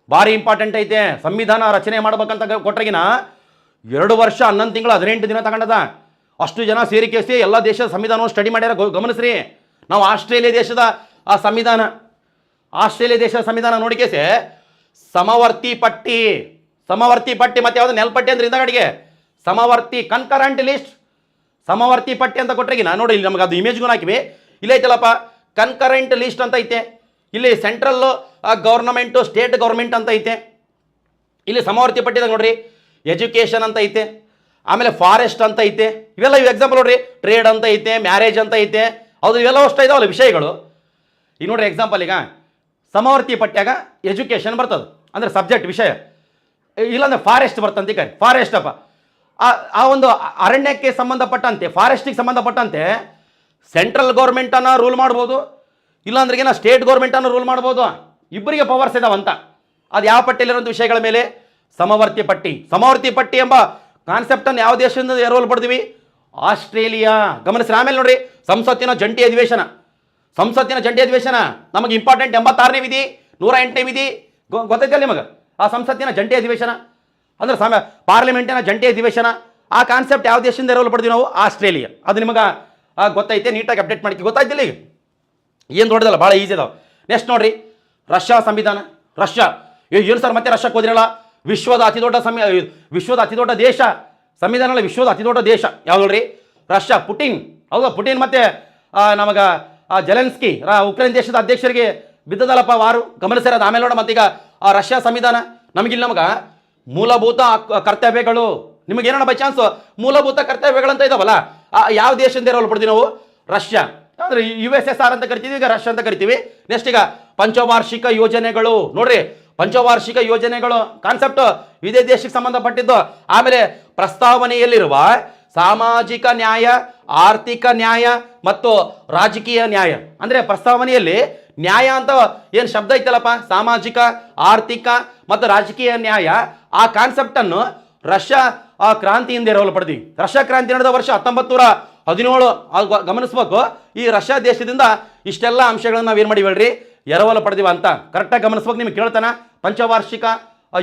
ಭಾರಿ ಇಂಪಾರ್ಟೆಂಟ್ ಐತೆ. ಸಂವಿಧಾನ ರಚನೆ ಮಾಡ್ಬೇಕಂತ ಕೊಟ್ರಗಿನ 2 ವರ್ಷ 11 ತಿಂಗಳು 18 ದಿನ ತಗೊಂಡದ. ಅಷ್ಟು ಜನ ಸೇರಿಕೆಸಿ ಎಲ್ಲ ದೇಶದ ಸಂವಿಧಾನವನ್ನು ಸ್ಟಡಿ ಮಾಡ್ಯಾರ. ಗಮನಿಸ್ರಿ. ನಾವು ಆಸ್ಟ್ರೇಲಿಯಾ ದೇಶದ ಸಂವಿಧಾನ ನೋಡಿಕೆಸಿ ಸಮವರ್ತಿ ಪಟ್ಟಿ ಮತ್ತೆ ಯಾವುದು ನೆಲ್ಪಟ್ಟಿ ಅಂದ್ರೆ ಹಿಂದಗಡೆಗೆ ಸಮವರ್ತಿ ಕನ್ಕರೆಂಟ್ ಲಿಸ್ಟ್, ಸಮವರ್ತಿ ಪಟ್ಟಿ ಅಂತ ಕೊಟ್ರೆಗಿನ ನೋಡಿ, ಇಲ್ಲಿ ನಮಗೆ ಅದು ಇಮೇಜ್ಗೂ ಹಾಕಿವಿ. ಇಲ್ಲ ಐತಲ್ಲಪ್ಪ, ಕನ್ಕರೆಂಟ್ ಲಿಸ್ಟ್ ಅಂತ ಐತೆ. ಇಲ್ಲಿ ಸೆಂಟ್ರಲ್ ಗೌರ್ನಮೆಂಟು, ಸ್ಟೇಟ್ ಗೌರ್ಮೆಂಟ್ ಅಂತ ಐತೆ. ಇಲ್ಲಿ ಸಮವರ್ತಿ ಪಟ್ಟಿದಾಗ ನೋಡ್ರಿ, ಎಜುಕೇಷನ್ ಅಂತ ಐತೆ, ಆಮೇಲೆ ಫಾರೆಸ್ಟ್ ಅಂತ ಐತೆ. ಇವೆಲ್ಲ ಎಕ್ಸಾಂಪಲ್ ನೋಡ್ರಿ, ಟ್ರೇಡ್ ಅಂತ ಐತೆ, ಮ್ಯಾರೇಜ್ ಅಂತ ಐತೆ. ಹೌದು, ಇವೆಲ್ಲ ಅಷ್ಟು ಇದಾವಲ್ಲ ವಿಷಯಗಳು. ಈಗ ನೋಡ್ರಿ ಎಕ್ಸಾಂಪಲ್, ಈಗ ಸಮವರ್ತಿ ಪಟ್ಯಾಗ ಎಜುಕೇಷನ್ ಬರ್ತದೆ ಅಂದ್ರೆ ಸಬ್ಜೆಕ್ಟ್ ವಿಷಯ, ಇಲ್ಲಾಂದ್ರೆ ಫಾರೆಸ್ಟ್ ಬರ್ತಂತೆ. ಈಗ ಫಾರೆಸ್ಟ್ ಅಪ್ಪ ಆ ಒಂದು ಅರಣ್ಯಕ್ಕೆ ಸಂಬಂಧಪಟ್ಟಂತೆ, ಫಾರೆಸ್ಟಿಗೆ ಸಂಬಂಧಪಟ್ಟಂತೆ ಸೆಂಟ್ರಲ್ ಗೌರ್ಮೆಂಟನ್ನು ರೂಲ್ ಮಾಡ್ಬೋದು, ಇಲ್ಲಾಂದ್ರೆ ಏನೋ ಸ್ಟೇಟ್ ಗೌರ್ಮೆಂಟನ್ನು ರೂಲ್ ಮಾಡ್ಬೋದು. ಇಬ್ಬರಿಗೆ ಪವರ್ಸ್ ಇದಾವಂತ. ಅದು ಯಾವ ಪಟ್ಟಿಯಲ್ಲಿರುವಂಥ ವಿಷಯಗಳ ಮೇಲೆ? ಸಮವರ್ತಿ ಪಟ್ಟಿ. ಸಮವರ್ತಿ ಪಟ್ಟಿ ಎಂಬ ಕಾನ್ಸೆಪ್ಟನ್ನು ಯಾವ ದೇಶದಿಂದ ಎರವಲು ಪಡೆದಿವಿ? ಆಸ್ಟ್ರೇಲಿಯಾ. ಗಮನಿಸ್ರಿ. ಆಮೇಲೆ ನೋಡ್ರಿ, ಸಂಸತ್ತಿನ ಜಂಟಿ ಅಧಿವೇಶನ. ಸಂಸತ್ತಿನ ಜಂಟಿ ಅಧಿವೇಶನ ನಮಗೆ ಇಂಪಾರ್ಟೆಂಟ್. 86ನೇ ವಿಧಿ, 108ನೇ ವಿಧಿ ಗೊತ್ತೈತಲ್ಲ ನಿಮಗೆ? ಆ ಸಂಸತ್ತಿನ ಜಂಟಿ ಅಧಿವೇಶನ ಅಂದ್ರೆ ಪಾರ್ಲಿಮೆಂಟಿನ ಜಂಟಿ ಅಧಿವೇಶನ. ಆ ಕಾನ್ಸೆಪ್ಟ್ ಯಾವ ದೇಶದಿಂದ ಎರವಲು ಪಡೆದಿವಿ ನಾವು? ಆಸ್ಟ್ರೇಲಿಯಾ. ಅದು ನಿಮಗೆ ಗೊತ್ತೈತೆ, ನೀಟಾಗಿ ಅಪ್ಡೇಟ್ ಮಾಡ್ಕಿ. ಗೊತ್ತಾಯ್ತಿಲ್ಲ ಈಗ? ಏನು ದೊಡ್ಡದಲ್ಲ, ಭಾಳ ಈಸಿ ಅದಾವೆ. ನೆಕ್ಸ್ಟ್ ನೋಡ್ರಿ, ರಷ್ಯಾ ಸಂವಿಧಾನ. ರಷ್ಯಾ ಏನು ಸರ್ ಮತ್ತೆ ರಷ್ಯಾಕ್ಕೆ ಹೋದ್ರಲ್ಲ? ವಿಶ್ವದ ಅತಿ ದೊಡ್ಡ ದೇಶ. ಸಂವಿಧಾನ ವಿಶ್ವದ ಅತಿ ದೊಡ್ಡ ದೇಶ ಯಾವ್ದು ನೋಡ್ರಿ? ರಷ್ಯಾ. ಪುಟಿನ್, ಹೌದಾ? ಪುಟಿನ್ ಮತ್ತೆ ನಮಗೆ ಜೆಲೆನ್ಸ್ಕಿ ಉಕ್ರೇನ್ ದೇಶದ ಅಧ್ಯಕ್ಷರಿಗೆ ಬಿದ್ದದಲ್ಲಪ್ಪ ವಾರು. ಗಮನಿಸಿರೋದು. ಆಮೇಲೆ ನೋಡ ಮತ್ತೀಗ ರಷ್ಯಾ ಸಂವಿಧಾನ ನಮಗಿಲ್ಲ ಮೂಲಭೂತ ಕರ್ತವ್ಯಗಳು. ನಿಮಗೇನೋ ಬೈ ಚಾನ್ಸ್ ಮೂಲಭೂತ ಕರ್ತವ್ಯಗಳಂತ ಇದಾವಲ್ಲ, ಯಾವ ದೇಶದಿಂದ ಇರೋಲ್ಲ ಪಡ್ತೀವಿ ನಾವು? ರಷ್ಯಾ. ಅಂದ್ರೆ USSR ಅಂತ ಕರಿತೀವಿ, ಈಗ ರಷ್ಯಾ ಅಂತ ಕರಿತೀವಿ. ನೆಕ್ಸ್ಟ್ ಈಗ ಪಂಚವಾರ್ಷಿಕ ಯೋಜನೆಗಳು. ನೋಡ್ರಿ, ಪಂಚವಾರ್ಷಿಕ ಯೋಜನೆಗಳು ಕಾನ್ಸೆಪ್ಟ್ ಇದೇ ದೇಶಕ್ಕೆ ಸಂಬಂಧಪಟ್ಟಿದ್ದು. ಆಮೇಲೆ ಪ್ರಸ್ತಾವನೆಯಲ್ಲಿರುವ ಸಾಮಾಜಿಕ ನ್ಯಾಯ, ಆರ್ಥಿಕ ನ್ಯಾಯ ಮತ್ತು ರಾಜಕೀಯ ನ್ಯಾಯ. ಅಂದ್ರೆ ಪ್ರಸ್ತಾವನೆಯಲ್ಲಿ ನ್ಯಾಯ ಅಂತ ಏನು ಶಬ್ದ ಐತಲ್ಲಪ್ಪ, ಸಾಮಾಜಿಕ, ಆರ್ಥಿಕ ಮತ್ತು ರಾಜಕೀಯ ನ್ಯಾಯ, ಆ ಕಾನ್ಸೆಪ್ಟ್ ಅನ್ನು ರಷ್ಯಾ ಕ್ರಾಂತಿಯಿಂದ ಎರವಲು ಪಡೆದ್ವಿ. ರಷ್ಯಾ ಕ್ರಾಂತಿ ನಡೆದ ವರ್ಷ 1917. ಗಮನಿಸ್ಬೇಕು. ಈ ರಷ್ಯಾ ದೇಶದಿಂದ ಇಷ್ಟೆಲ್ಲ ಅಂಶಗಳನ್ನ ನಾವೇನು ಮಾಡಿವಿ ಹೇಳ್ರಿ, ಎರವಲು ಪಡೆದಿವ ಅಂತ ಕರೆಕ್ಟಾಗಿ ಗಮನಿಸ್ಬೇಕು. ನಿಮ್ಗೆ ಕೇಳ್ತಾನ, ಪಂಚವಾರ್ಷಿಕ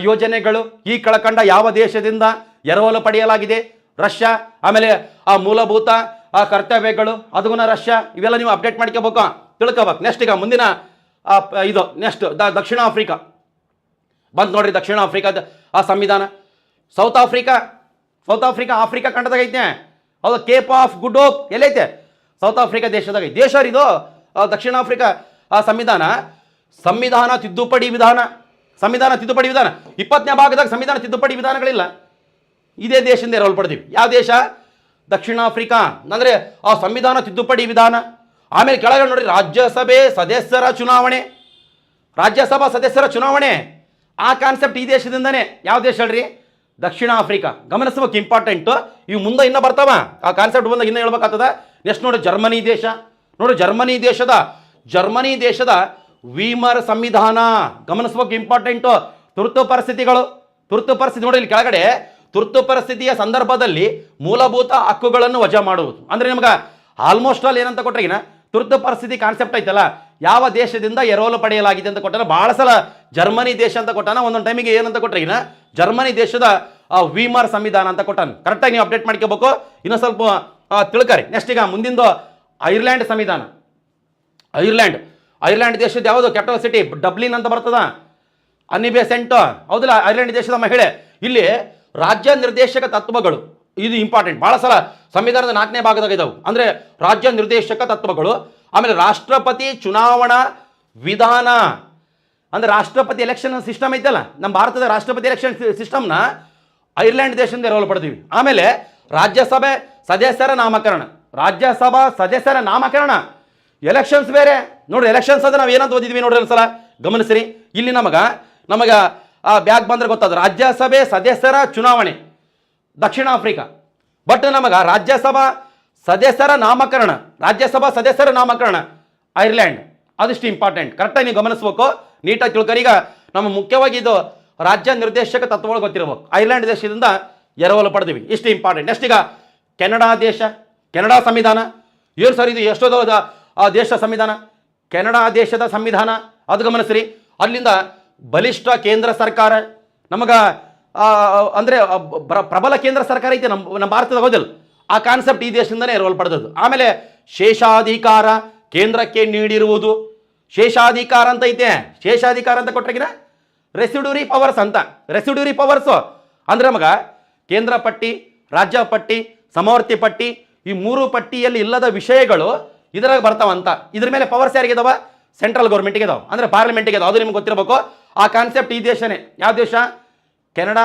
ಯೋಜನೆಗಳು ಈ ಕೆಳಕಂಡ ಯಾವ ದೇಶದಿಂದ ಎರವಲು ಪಡೆಯಲಾಗಿದೆ? ರಷ್ಯಾ. ಆಮೇಲೆ ಆ ಮೂಲಭೂತ ಕರ್ತವ್ಯಗಳು ಅದಗುಣ ರಷ್ಯಾ. ಇವೆಲ್ಲ ನೀವು ಅಪ್ಡೇಟ್ ಮಾಡ್ಕೋಬೇಕು, ತಿಳ್ಕೋಬೇಕು. ನೆಕ್ಸ್ಟ್ ಈಗ ಮುಂದಿನ ಇದು ನೆಕ್ಸ್ಟ್ ದಕ್ಷಿಣ ಆಫ್ರಿಕಾ ಬಂದು ನೋಡ್ರಿ. ದಕ್ಷಿಣ ಆಫ್ರಿಕಾದ ಆ ಸಂವಿಧಾನ. ಸೌತ್ ಆಫ್ರಿಕಾ ಆಫ್ರಿಕಾ ಖಂಡದಾಗ ಐತೆ, ಹೌದು. ಕೇಪ್ ಆಫ್ ಗುಡ್ ಹೋಪ್ ಎಲ್ಲೈತೆ? ಸೌತ್ ಆಫ್ರಿಕಾ ದೇಶದಾಗ ಐತೆ. ದೇಶ ಇದು ದಕ್ಷಿಣ ಆಫ್ರಿಕಾ. ಆ ಸಂವಿಧಾನ ತಿದ್ದುಪಡಿ ವಿಧಾನ. 20ನೇ ಭಾಗದಾಗ ಸಂವಿಧಾನ ತಿದ್ದುಪಡಿ ವಿಧಾನಗಳಿಲ್ಲ. ಇದೇ ದೇಶದಿಂದ ಎರವಲು ಪಡೆದಿವಿ. ಯಾವ ದೇಶ? ದಕ್ಷಿಣ ಆಫ್ರಿಕಾ. ಅಂದರೆ ಆ ಸಂವಿಧಾನ ತಿದ್ದುಪಡಿ ವಿಧಾನ. ಆಮೇಲೆ ಕೆಳಗಡೆ ನೋಡ್ರಿ, ರಾಜ್ಯಸಭಾ ಸದಸ್ಯರ ಚುನಾವಣೆ. ಆ ಕಾನ್ಸೆಪ್ಟ್ ಈ ದೇಶದಿಂದನೇ. ಯಾವ ದೇಶ ಹೇಳ್ರಿ? ದಕ್ಷಿಣ ಆಫ್ರಿಕಾ. ಗಮನಿಸ್ಬೇಕು, ಇಂಪಾರ್ಟೆಂಟು. ಇವು ಮುಂದೆ ಇನ್ನೂ ಬರ್ತಾವ. ಆ ಕಾನ್ಸೆಪ್ಟ್ ಬಂದಾಗ ಇನ್ನೂ ಹೇಳ್ಬೇಕಾಗ್ತದ. ನೆಕ್ಸ್ಟ್ ನೋಡಿ, ಜರ್ಮನಿ ದೇಶ. ನೋಡಿ, ಜರ್ಮನಿ ದೇಶದ ವೀಮರ್ ಸಂವಿಧಾನ. ಗಮನಿಸ್ಬೇಕು, ಇಂಪಾರ್ಟೆಂಟು. ತುರ್ತು ಪರಿಸ್ಥಿತಿ ನೋಡಿ, ಇಲ್ಲಿ ಕೆಳಗಡೆ ತುರ್ತು ಪರಿಸ್ಥಿತಿಯ ಸಂದರ್ಭದಲ್ಲಿ ಮೂಲಭೂತ ಹಕ್ಕುಗಳನ್ನು ವಜಾ ಮಾಡುವುದು. ಅಂದ್ರೆ ನಿಮ್ಗೆ ಆಲ್ಮೋಸ್ಟ್ ಆಲ್ ಏನಂತ ಕೊಟ್ರೆ, ತುರ್ತು ಪರಿಸ್ಥಿತಿ ಕಾನ್ಸೆಪ್ಟ್ ಐತಲ್ಲ, ಯಾವ ದೇಶದಿಂದ ಎರವಲು ಪಡೆಯಲಾಗಿದೆ ಅಂತ ಕೊಟ್ಟಾನ. ಬಹಳ ಸಲ ಜರ್ಮನಿ ದೇಶ ಅಂತ ಕೊಟ್ಟಾನ. ಒಂದೊಂದು ಟೈಮಿಗೆ ಏನಂತ ಕೊಟ್ರೆ, ಜರ್ಮನಿ ದೇಶದ ವೀಮರ್ ಸಂವಿಧಾನ ಅಂತ ಕೊಟ್ಟಾನ. ಕರೆಕ್ಟಾಗಿ ನೀವು ಅಪ್ಡೇಟ್ ಮಾಡ್ಕೋಬೇಕು. ಇನ್ನೂ ಸ್ವಲ್ಪ ತಿಳ್ಕರಿ. ನೆಕ್ಸ್ಟ್ ಈಗ ಮುಂದಿಂದು ಐರ್ಲ್ಯಾಂಡ್ ಸಂವಿಧಾನ. ಐರ್ಲ್ಯಾಂಡ್ ದೇಶದ ಯಾವುದು? ಕ್ಯಾಪಿಟಲ್ ಸಿಟಿ ಡಬ್ಲಿನ್ ಅಂತ ಬರ್ತದ. ಅನ್ನಿ ಬೆಸೆಂಟ್, ಹೌದಿಲ್ಲ? ಐರ್ಲ್ಯಾಂಡ್ ದೇಶದ ಮಹಿಳೆ. ಇಲ್ಲಿ ರಾಜ್ಯ ನಿರ್ದೇಶಕ ತತ್ವಗಳು, ಇದು ಇಂಪಾರ್ಟೆಂಟ್. ಬಹಳ ಸಲ ಸಂವಿಧಾನದ 4ನೇ ಭಾಗದಾಗ ಇದಾವೆ. ಅಂದ್ರೆ ರಾಜ್ಯ ನಿರ್ದೇಶಕ ತತ್ವಗಳು. ಆಮೇಲೆ ರಾಷ್ಟ್ರಪತಿ ಚುನಾವಣಾ ವಿಧಾನ. ಅಂದ್ರೆ ರಾಷ್ಟ್ರಪತಿ ಎಲೆಕ್ಷನ್ ಸಿಸ್ಟಮ್ ಐತಲ್ಲ, ನಮ್ಮ ಭಾರತದ ರಾಷ್ಟ್ರಪತಿ ಎಲೆಕ್ಷನ್ ಸಿಸ್ಟಮ್ನ ಐರ್ಲ್ಯಾಂಡ್ ದೇಶದಿಂದ ಎರವಲು ಪಡೆದಿವಿ. ಆಮೇಲೆ ರಾಜ್ಯಸಭೆ ಸದಸ್ಯರ ನಾಮಕರಣ. ಎಲೆಕ್ಷನ್ಸ್ ಬೇರೆ ನೋಡ್ರಿ. ಎಲೆಕ್ಷನ್ಸ್ ಅಂದ್ರೆ ನಾವು ಏನಂತ ಓದಿದ್ವಿ ನೋಡ್ರಿ ಒಂದ್ಸಲ ಗಮನಿಸ್ರಿ. ಇಲ್ಲಿ ನಮಗೆ ಬ್ಯಾಗ್ ಬಂದ್ರೆ ಗೊತ್ತಾದ ರಾಜ್ಯಸಭೆ ಸದಸ್ಯರ ಚುನಾವಣೆ ದಕ್ಷಿಣ ಆಫ್ರಿಕಾ. ಬಟ್ ನಮಗೆ ರಾಜ್ಯಸಭಾ ಸದಸ್ಯರ ನಾಮಕರಣ ಐರ್ಲ್ಯಾಂಡ್. ಅದಿಷ್ಟು ಇಂಪಾರ್ಟೆಂಟ್. ಕರೆಕ್ಟಾಗಿ ನೀವು ಗಮನಿಸ್ಬೇಕು, ನೀಟಾಗಿ ತಿಳ್ಕರಿ. ಈಗ ನಮ್ಮ ಮುಖ್ಯವಾಗಿ ಇದು ರಾಜ್ಯ ನಿರ್ದೇಶಕ ತತ್ವಗಳು ಗೊತ್ತಿರಬೇಕು. ಐರ್ಲ್ಯಾಂಡ್ ದೇಶದಿಂದ ಎರವಲು ಪಡೆದಿವಿ, ಇಷ್ಟು ಇಂಪಾರ್ಟೆಂಟ್. ನೆಕ್ಸ್ಟ್ ಈಗ ಕೆನಡಾ ಸಂವಿಧಾನ. ಏನು ಸರ್ ಇದು ಎಷ್ಟೋದ ದೇಶ ಸಂವಿಧಾನ? ಕೆನಡಾ ದೇಶದ ಸಂವಿಧಾನ ಅದು ಗಮನಿಸ್ರಿ. ಅಲ್ಲಿಂದ ಬಲಿಷ್ಠ ಕೇಂದ್ರ ಸರ್ಕಾರ. ನಮಗೆ ಅಂದರೆ ಪ್ರಬಲ ಕೇಂದ್ರ ಸರ್ಕಾರ ಐತೆ ನಮ್ಮ ಭಾರತದ ಹೋದಲ್ಲ, ಆ ಕಾನ್ಸೆಪ್ಟ್ ಈ ದೇಶದಿಂದನೇ ಎರವಲು ಪಡೆದದ್ದು. ಆಮೇಲೆ ಶೇಷಾಧಿಕಾರ ಕೇಂದ್ರಕ್ಕೆ ನೀಡಿರುವುದು. ಶೇಷಾಧಿಕಾರ ಅಂತ ಐತೆ. ಶೇಷಾಧಿಕಾರ ಅಂತ ಕೊಟ್ಟಾಗಿನ ರೆಸಿಡ್ಯೂರಿ ಪವರ್ಸ್ ಅಂತ. ರೆಸಿಡ್ಯೂರಿ ಪವರ್ಸು ಅಂದ್ರೆ ನಮಗೆ ಕೇಂದ್ರ ಪಟ್ಟಿ, ರಾಜ್ಯ ಪಟ್ಟಿ, ಸಮವರ್ತಿ ಪಟ್ಟಿ, ಈ 3 ಪಟ್ಟಿಯಲ್ಲಿ ಇಲ್ಲದ ವಿಷಯಗಳು ಇದ್ರಾಗ ಬರ್ತಾವಂತ. ಇದ್ರ ಮೇಲೆ ಪವರ್ಸ್ ಯಾರಿಗಿದಾವ? ಸೆಂಟ್ರಲ್ ಗೌರ್ಮೆಂಟ್ಗೆ ಇದಾವೆ, ಅಂದರೆ ಪಾರ್ಲಿಮೆಂಟ್ಗೆ ಇದಾವೆ. ಅದು ನಿಮ್ಗೆ ಗೊತ್ತಿರಬೇಕು. ಆ ಕಾನ್ಸೆಪ್ಟ್ ಈ ದೇಶನೇ. ಯಾವ ದೇಶ? ಕೆನಡಾ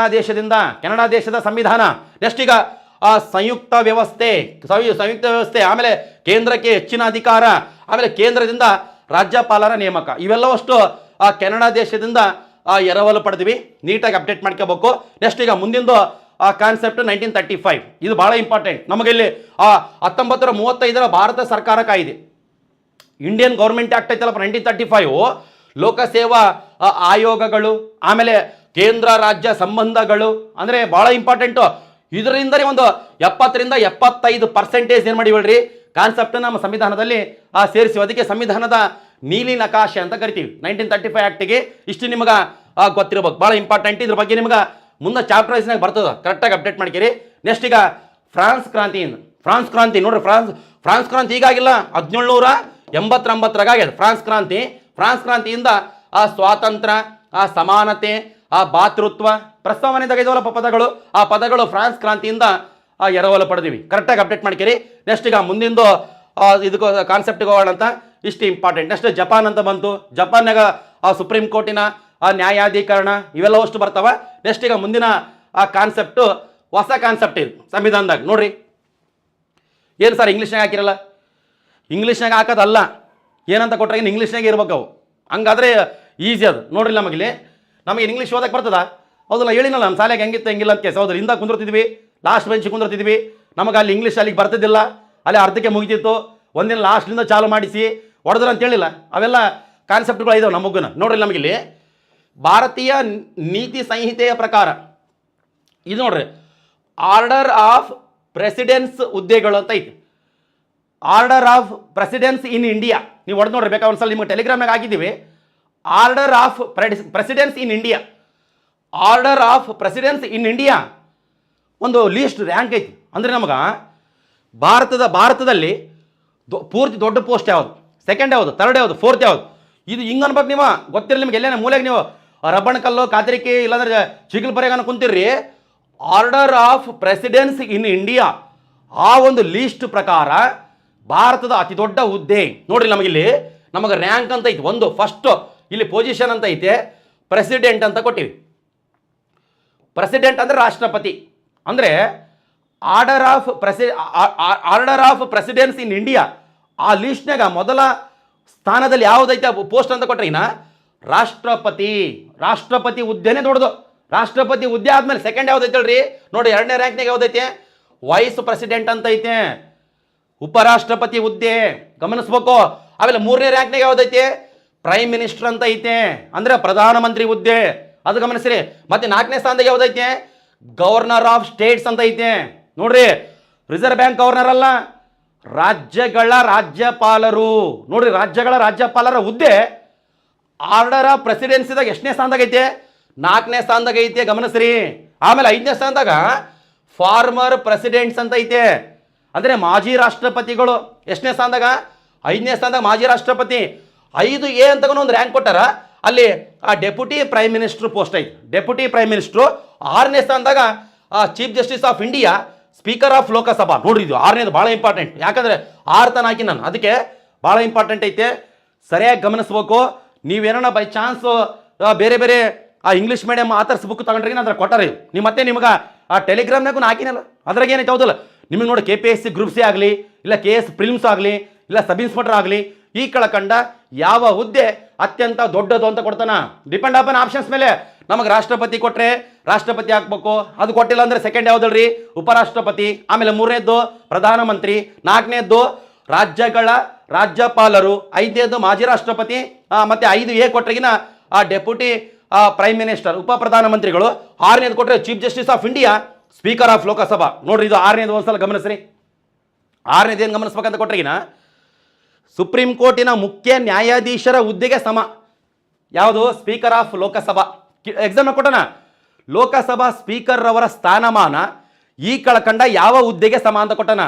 ದೇಶದ ಸಂವಿಧಾನ. ನೆಕ್ಸ್ಟ್ ಈಗ ಸಂಯುಕ್ತ ವ್ಯವಸ್ಥೆ. ಆಮೇಲೆ ಕೇಂದ್ರಕ್ಕೆ ಹೆಚ್ಚಿನ ಅಧಿಕಾರ. ಆಮೇಲೆ ಕೇಂದ್ರದಿಂದ ರಾಜ್ಯಪಾಲರ ನೇಮಕ ಇವೆಲ್ಲವಷ್ಟು ಕೆನಡಾ ದೇಶದಿಂದ ಎರವಲು ಪಡೆದ್ವಿ. ನೀಟಾಗಿ ಅಪ್ಡೇಟ್ ಮಾಡ್ಕೋಬೇಕು. ನೆಕ್ಸ್ಟ್ ಈಗ ಮುಂದಿಂದು ಕಾನ್ಸೆಪ್ಟ್ 1935 ಇದು ಬಹಳ ಇಂಪಾರ್ಟೆಂಟ್. ನಮಗೆ ಇಲ್ಲಿ 1935 ಭಾರತ ಸರ್ಕಾರ ಕಾಯ್ದೆ ಇಂಡಿಯನ್ ಗೌರ್ಮೆಂಟ್ ಆಕ್ಟ್ ಐತಲ್ಲಪ್ಪ 1935 ಲೋಕಸೇವಾ ಆಯೋಗಗಳು ಆಮೇಲೆ ಕೇಂದ್ರ ರಾಜ್ಯ ಸಂಬಂಧಗಳು ಅಂದರೆ ಬಹಳ ಇಂಪಾರ್ಟೆಂಟು. ಇದರಿಂದಲೇ ಒಂದು 70ರಿಂದ 75% ಏನು ಮಾಡಿವಳ್ರಿ ಕಾನ್ಸೆಪ್ಟ್ ನಮ್ಮ ಸಂವಿಧಾನದಲ್ಲಿ ಸೇರಿಸಿ. ಅದಕ್ಕೆ ಸಂವಿಧಾನದ ನೀಲಿ ನಕಾಶೆ ಅಂತ ಕರಿತೀವಿ. 1935 ಆ್ಯಕ್ಟಿಗೆ ಇಷ್ಟು ನಿಮಗೆ ಗೊತ್ತಿರಬೇಕು, ಭಾಳ ಇಂಪಾರ್ಟೆಂಟ್. ಇದ್ರ ಬಗ್ಗೆ ನಿಮ್ಗೆ ಮುಂದೆ ಚಾಪ್ಟರ್ ವೈಸ್ನಾಗ ಬರ್ತದೆ, ಕರೆಕ್ಟಾಗಿ ಅಪ್ಡೇಟ್ ಮಾಡ್ತೀರಿ. ನೆಕ್ಸ್ಟ್ ಈಗ ಫ್ರಾನ್ಸ್ ಕ್ರಾಂತಿ ನೋಡ್ರಿ. ಫ್ರಾನ್ಸ್ ಕ್ರಾಂತಿ ಈಗಾಗಿಲ್ಲ, 1789 ಆಗ್ಯದ ಫ್ರಾನ್ಸ್ ಕ್ರಾಂತಿಯಿಂದ ಸ್ವಾತಂತ್ರ್ಯ, ಸಮಾನತೆ, ಭಾತೃತ್ವ ಪ್ರಸ್ತಾವನೆ ತೆಗೆದವಲ್ಲ ಪದಗಳು, ಆ ಪದಗಳು ಫ್ರಾನ್ಸ್ ಕ್ರಾಂತಿಯಿಂದ ಎರವಲು ಪಡೆದಿವಿ. ಕರೆಕ್ಟಾಗಿ ಅಪ್ಡೇಟ್ ಮಾಡ್ತೀರಿ. ನೆಕ್ಸ್ಟ್ ಈಗ ಮುಂದಿಂದು ಇದಕ್ಕೆ ಕಾನ್ಸೆಪ್ಟ್ಗೆ ಹೋಗೋಣ ಅಂತ. ಇಷ್ಟು ಇಂಪಾರ್ಟೆಂಟ್. ನೆಕ್ಸ್ಟ್ ಜಪಾನ್ ಅಂತ ಬಂತು. ಜಪಾನ್ಯಾಗ ಸುಪ್ರೀಂ ಕೋರ್ಟಿನ ನ್ಯಾಯಾಧೀಕರಣ ಇವೆಲ್ಲವಷ್ಟು ಬರ್ತಾವ. ನೆಕ್ಸ್ಟ್ ಈಗ ಮುಂದಿನ ಕಾನ್ಸೆಪ್ಟು ಹೊಸ ಕಾನ್ಸೆಪ್ಟ್ ಇದು ಸಂವಿಧಾನದಾಗ ನೋಡ್ರಿ. ಏನು ಸರ್ ಇಂಗ್ಲೀಷ್ನಾಗ ಹಾಕಿರಲ್ಲ? ಇಂಗ್ಲೀಷ್ನಾಗ ಹಾಕೋದಲ್ಲ, ಏನಂತ ಕೊಟ್ರೆ ಇಂಗ್ಲೀಷ್ನಾಗ ಇರ್ಬೇಕು ಅವು. ಹಂಗಾದ್ರೆ ಈಸಿ ಅದು ನೋಡ್ರಿ. ನಮಗೆ ಇಂಗ್ಲೀಷ್ ಓದಕ್ಕೆ ಬರ್ತದ? ಹೌದಲ್ಲ, ಹೇಳಿನಲ್ಲ ನಮ್ಮ ಶಾಲೆಗೆ ಹೆಂಗಿತ್ತು ಹೆಂಗಿಲ್ಲ ಅಂತ ಕೇಸ್. ಹೌದು, ಹಿಂದೆ ಕುಂದಿರ್ತಿದ್ವಿ, ಲಾಸ್ಟ್ ಬೆಂಚ್ ಕುಂದಿರ್ತಿದ್ವಿ. ನಮಗೆ ಅಲ್ಲಿ ಇಂಗ್ಲೀಷ್ ಅಲ್ಲಿಗೆ ಬರ್ತಿದ್ದಿಲ್ಲ, ಅಲ್ಲಿ ಅರ್ಧಕ್ಕೆ ಮುಗಿತಿತ್ತು. ಒಂದಿನ ಲಾಸ್ಟ್ಲಿಂದ ಚಾಲು ಮಾಡಿಸಿ ಹೊಡೆದ್ರು ಅಂತ ಹೇಳಿಲ್ಲ. ಅವೆಲ್ಲ ಕಾನ್ಸೆಪ್ಟ್ಗಳು ಇದಾವೆ ನಮಗುನ. ನೋಡ್ರಿ ನಮಗಿಲ್ಲಿ ಭಾರತೀಯ ನೀತಿ ಸಂಹಿತೆಯ ಪ್ರಕಾರ ಇದು ನೋಡ್ರಿ, ಆರ್ಡರ್ ಆಫ್ ಪ್ರೆಸಿಡೆನ್ಸ್ ಹುದ್ದೆಗಳು ಅಂತ ಐತಿ. Order of precedence in India ನೀವು ಹೊಡೆದು ನೋಡ್ರಿ, ಬೇಕಾ ಒಂದ್ಸಲ ನಿಮ್ಗೆ ಟೆಲಿಗ್ರಾಮ್ನಾಗ ಹಾಕಿದ್ದೀವಿ. Order of precedence in India, order of precedence in India ಒಂದು ಲೀಸ್ಟ್ ರ್ಯಾಂಕ್ ಐತಿ. ಅಂದರೆ ನಮಗೆ ಭಾರತದಲ್ಲಿ ಪೂರ್ತಿ ದೊಡ್ಡ ಪೋಸ್ಟ್ ಯಾವುದು, ಸೆಕೆಂಡ್ ಯಾವುದು, ಥರ್ಡ್ ಯಾವುದು, ಫೋರ್ತ್ ಯಾವುದು, ಇದು ಹಿಂಗೆ ಅನ್ಬೇಕು. ನೀವು ಗೊತ್ತಿರಲಿ ನಿಮ್ಗೆ ಎಲ್ಲೇನ ಮೂಲೆಗೆ ನೀವು ರಬ್ಬಣ ಕಲ್ಲು ಕಾತರಿಕೆ ಇಲ್ಲಾಂದ್ರೆ ಚಿಗಲ್ ಬರೆಗಾನ ಕುಂತಿರ್ರಿ. Order of precedence in India ಆ ಒಂದು ಲೀಸ್ಟ್ ಪ್ರಕಾರ ಭಾರತದ ಅತಿ ದೊಡ್ಡ ಹುದ್ದೆ ನೋಡ್ರಿ. ನಮಗೆ ರ್ಯಾಂಕ್ ಅಂತ ಐತಿ. ಒಂದು ಫಸ್ಟ್ ಇಲ್ಲಿ ಪೊಸಿಷನ್ ಅಂತ ಐತೆ, ಪ್ರೆಸಿಡೆಂಟ್ ಅಂತ ಕೊಟ್ಟಿವಿ. ಪ್ರೆಸಿಡೆಂಟ್ ಅಂದರೆ ರಾಷ್ಟ್ರಪತಿ. ಅಂದರೆ order of precedence in India ಆ ಲೀಸ್ಟ್ನಾಗ ಮೊದಲ ಸ್ಥಾನದಲ್ಲಿ ಯಾವುದೈತೆ ಪೋಸ್ಟ್ ಅಂತ ಕೊಟ್ರೆ ರಾಷ್ಟ್ರಪತಿ ಹುದ್ದೆನೇ ದೊಡ್ಡದು. ರಾಷ್ಟ್ರಪತಿ ಹುದ್ದೆ ಆದ್ಮೇಲೆ ಸೆಕೆಂಡ್ ಯಾವ್ದೈತೆ ಹೇಳ್ರಿ ನೋಡಿ, 2ನೇ ರ್ಯಾಂಕ್ನಾಗ ಯಾವುದೈತೆ ವೈಸ್ ಪ್ರೆಸಿಡೆಂಟ್ ಅಂತ ಐತೆ, ಉಪರಾಷ್ಟ್ರಪತಿ ಹುದ್ದೆ ಗಮನಿಸ್ಬೇಕು. ಆಮೇಲೆ 3ನೇ ರ್ಯಾಂಕ್ನಾಗ ಯಾವುದೈತೆ ಪ್ರೈಮ್ ಮಿನಿಸ್ಟರ್ ಅಂತ ಐತೆ, ಅಂದ್ರೆ ಪ್ರಧಾನಮಂತ್ರಿ ಹುದ್ದೆ, ಅದು ಗಮನಿಸ್ರಿ. ಮತ್ತೆ 4ನೇ ಸ್ಥಾನದಾಗ ಯಾವುದೈತೆ ಗವರ್ನರ್ ಆಫ್ ಸ್ಟೇಟ್ಸ್ ಅಂತ ಐತೆ. ನೋಡ್ರಿ, ರಿಸರ್ವ್ ಬ್ಯಾಂಕ್ ಗವರ್ನರ್ ಅಲ್ಲ, ರಾಜ್ಯಗಳ ರಾಜ್ಯಪಾಲರು. ನೋಡ್ರಿ, ರಾಜ್ಯಗಳ ರಾಜ್ಯಪಾಲರ ಹುದ್ದೆ ಆರ್ಡರ್ ಆಫ್ ಪ್ರೆಸಿಡೆನ್ಸಿದಾಗ ಎಷ್ಟನೇ ಸ್ಥಾನದಾಗ ಐತೆ? 4ನೇ ಸ್ಥಾನದಾಗ ಐತೆ, ಗಮನಿಸ್ರಿ. ಆಮೇಲೆ 5ನೇ ಸ್ಥಾನದಾಗ ಫಾರ್ಮರ್ ಪ್ರೆಸಿಡೆಂಟ್ಸ್ ಅಂತ ಐತೆ, ಅಂದರೆ ಮಾಜಿ ರಾಷ್ಟ್ರಪತಿಗಳು. ಎಷ್ಟನೇ ಸ್ಥಾನದಾಗ? 5ನೇ ಸ್ಥಾನದಾಗ ಮಾಜಿ ರಾಷ್ಟ್ರಪತಿ. 5A ಅಂತ ಒಂದು ರ್ಯಾಂಕ್ ಕೊಟ್ಟಾರ. ಅಲ್ಲಿ ಡೆಪ್ಯೂಟಿ ಪ್ರೈಮ್ ಮಿನಿಸ್ಟರ್ ಪೋಸ್ಟ್ ಐತಿ, ಡೆಪ್ಯೂಟಿ ಪ್ರೈಮ್ ಮಿನಿಸ್ಟ್ರು. 6ನೇ ಸ್ಥಾನದಾಗ chief justice of India, speaker of Lok Sabha. ನೋಡ್ರಿ, ಇದು 6ನೇದು ಭಾಳ ಇಂಪಾರ್ಟೆಂಟ್. ಯಾಕಂದ್ರೆ 6 ತನ ಹಾಕಿ ನಾನು, ಅದಕ್ಕೆ ಭಾಳ ಇಂಪಾರ್ಟೆಂಟ್ ಐತೆ. ಸರಿಯಾಗಿ ಗಮನಿಸ್ಬೇಕು. ನೀವೇನ ಬೈ ಚಾನ್ಸ್ ಬೇರೆ ಇಂಗ್ಲೀಷ್ ಮೀಡಿಯಂ ಆಥರ್ಸ್ ಬುಕ್ ತಗೊಂಡ್ರಿ ಅದ್ರ ಕೊಟ್ಟಾರೆ ನೀವು. ಮತ್ತೆ ನಿಮ್ಗೆ ಟೆಲಿಗ್ರಾಮ್ನಾಗೂ ಹಾಕಿನಲ್ಲ, ಅದ್ರಾಗ ಏನೈತೆ ಹೌದಲ್ಲ. ನಿಮಗೆ ನೋಡಿ KPSC ಗ್ರೂಪ್ ಸಿ ಆಗಲಿ, ಇಲ್ಲ KS ಪ್ರಿಲಿಮ್ಸ್ ಆಗಲಿ, ಇಲ್ಲ ಸಬ್ ಇನ್ಸ್ಪೆಕ್ಟರ್ ಆಗಲಿ, ಈ ಕೆಳಕಂಡ ಯಾವ ಹುದ್ದೆ ಅತ್ಯಂತ ದೊಡ್ಡದು ಅಂತ ಕೊಡ್ತಾನ, ಡಿಪೆಂಡ್ ಅಪಾನ್ ಆಪ್ಷನ್ಸ್ ಮೇಲೆ. ನಮಗೆ ರಾಷ್ಟ್ರಪತಿ ಕೊಟ್ಟರೆ ರಾಷ್ಟ್ರಪತಿ ಹಾಕ್ಬೇಕು, ಅದು ಕೊಟ್ಟಿಲ್ಲ ಅಂದರೆ ಸೆಕೆಂಡ್ ಯಾವುದಲ್ರಿ ಉಪರಾಷ್ಟ್ರಪತಿ. ಆಮೇಲೆ 3ನೇದ್ದು ಪ್ರಧಾನಮಂತ್ರಿ, 4ನೇದ್ದು ರಾಜ್ಯಗಳ ರಾಜ್ಯಪಾಲರು, 5ನೇದ್ದು ಮಾಜಿ ರಾಷ್ಟ್ರಪತಿ, ಮತ್ತೆ 5A ಕೊಟ್ರಿಗಿನ ಡೆಪ್ಯೂಟಿ ಪ್ರೈಮ್ ಮಿನಿಸ್ಟರ್ ಉಪ ಪ್ರಧಾನಮಂತ್ರಿಗಳು. 6ನೇದು ಕೊಟ್ಟರೆ chief justice of India, speaker of Lok Sabha. ನೋಡ್ರಿ, ಇದು 6ನೇದು ಒಂದ್ಸಲ ಗಮನಿಸ್ರಿ. 6ನೇದು ಏನು ಗಮನಿಸ್ಬೇಕಂತ ಕೊಟ್ರಿಗಿನ ಸುಪ್ರೀಂ ಕೋರ್ಟಿನ ಮುಖ್ಯ ನ್ಯಾಯಾಧೀಶರ ಹುದ್ದೆಗೆ ಸಮ. ಯಾವುದು? Speaker of Lok Sabha. Exam ಕೊಟ್ಟಣ, Lok Sabha speaker ಅವರ ಸ್ಥಾನಮಾನ ಈ ಕೆಳಕಂಡ ಯಾವ ಹುದ್ದೆಗೆ ಸಮ ಅಂತ ಕೊಟ್ಟಣ.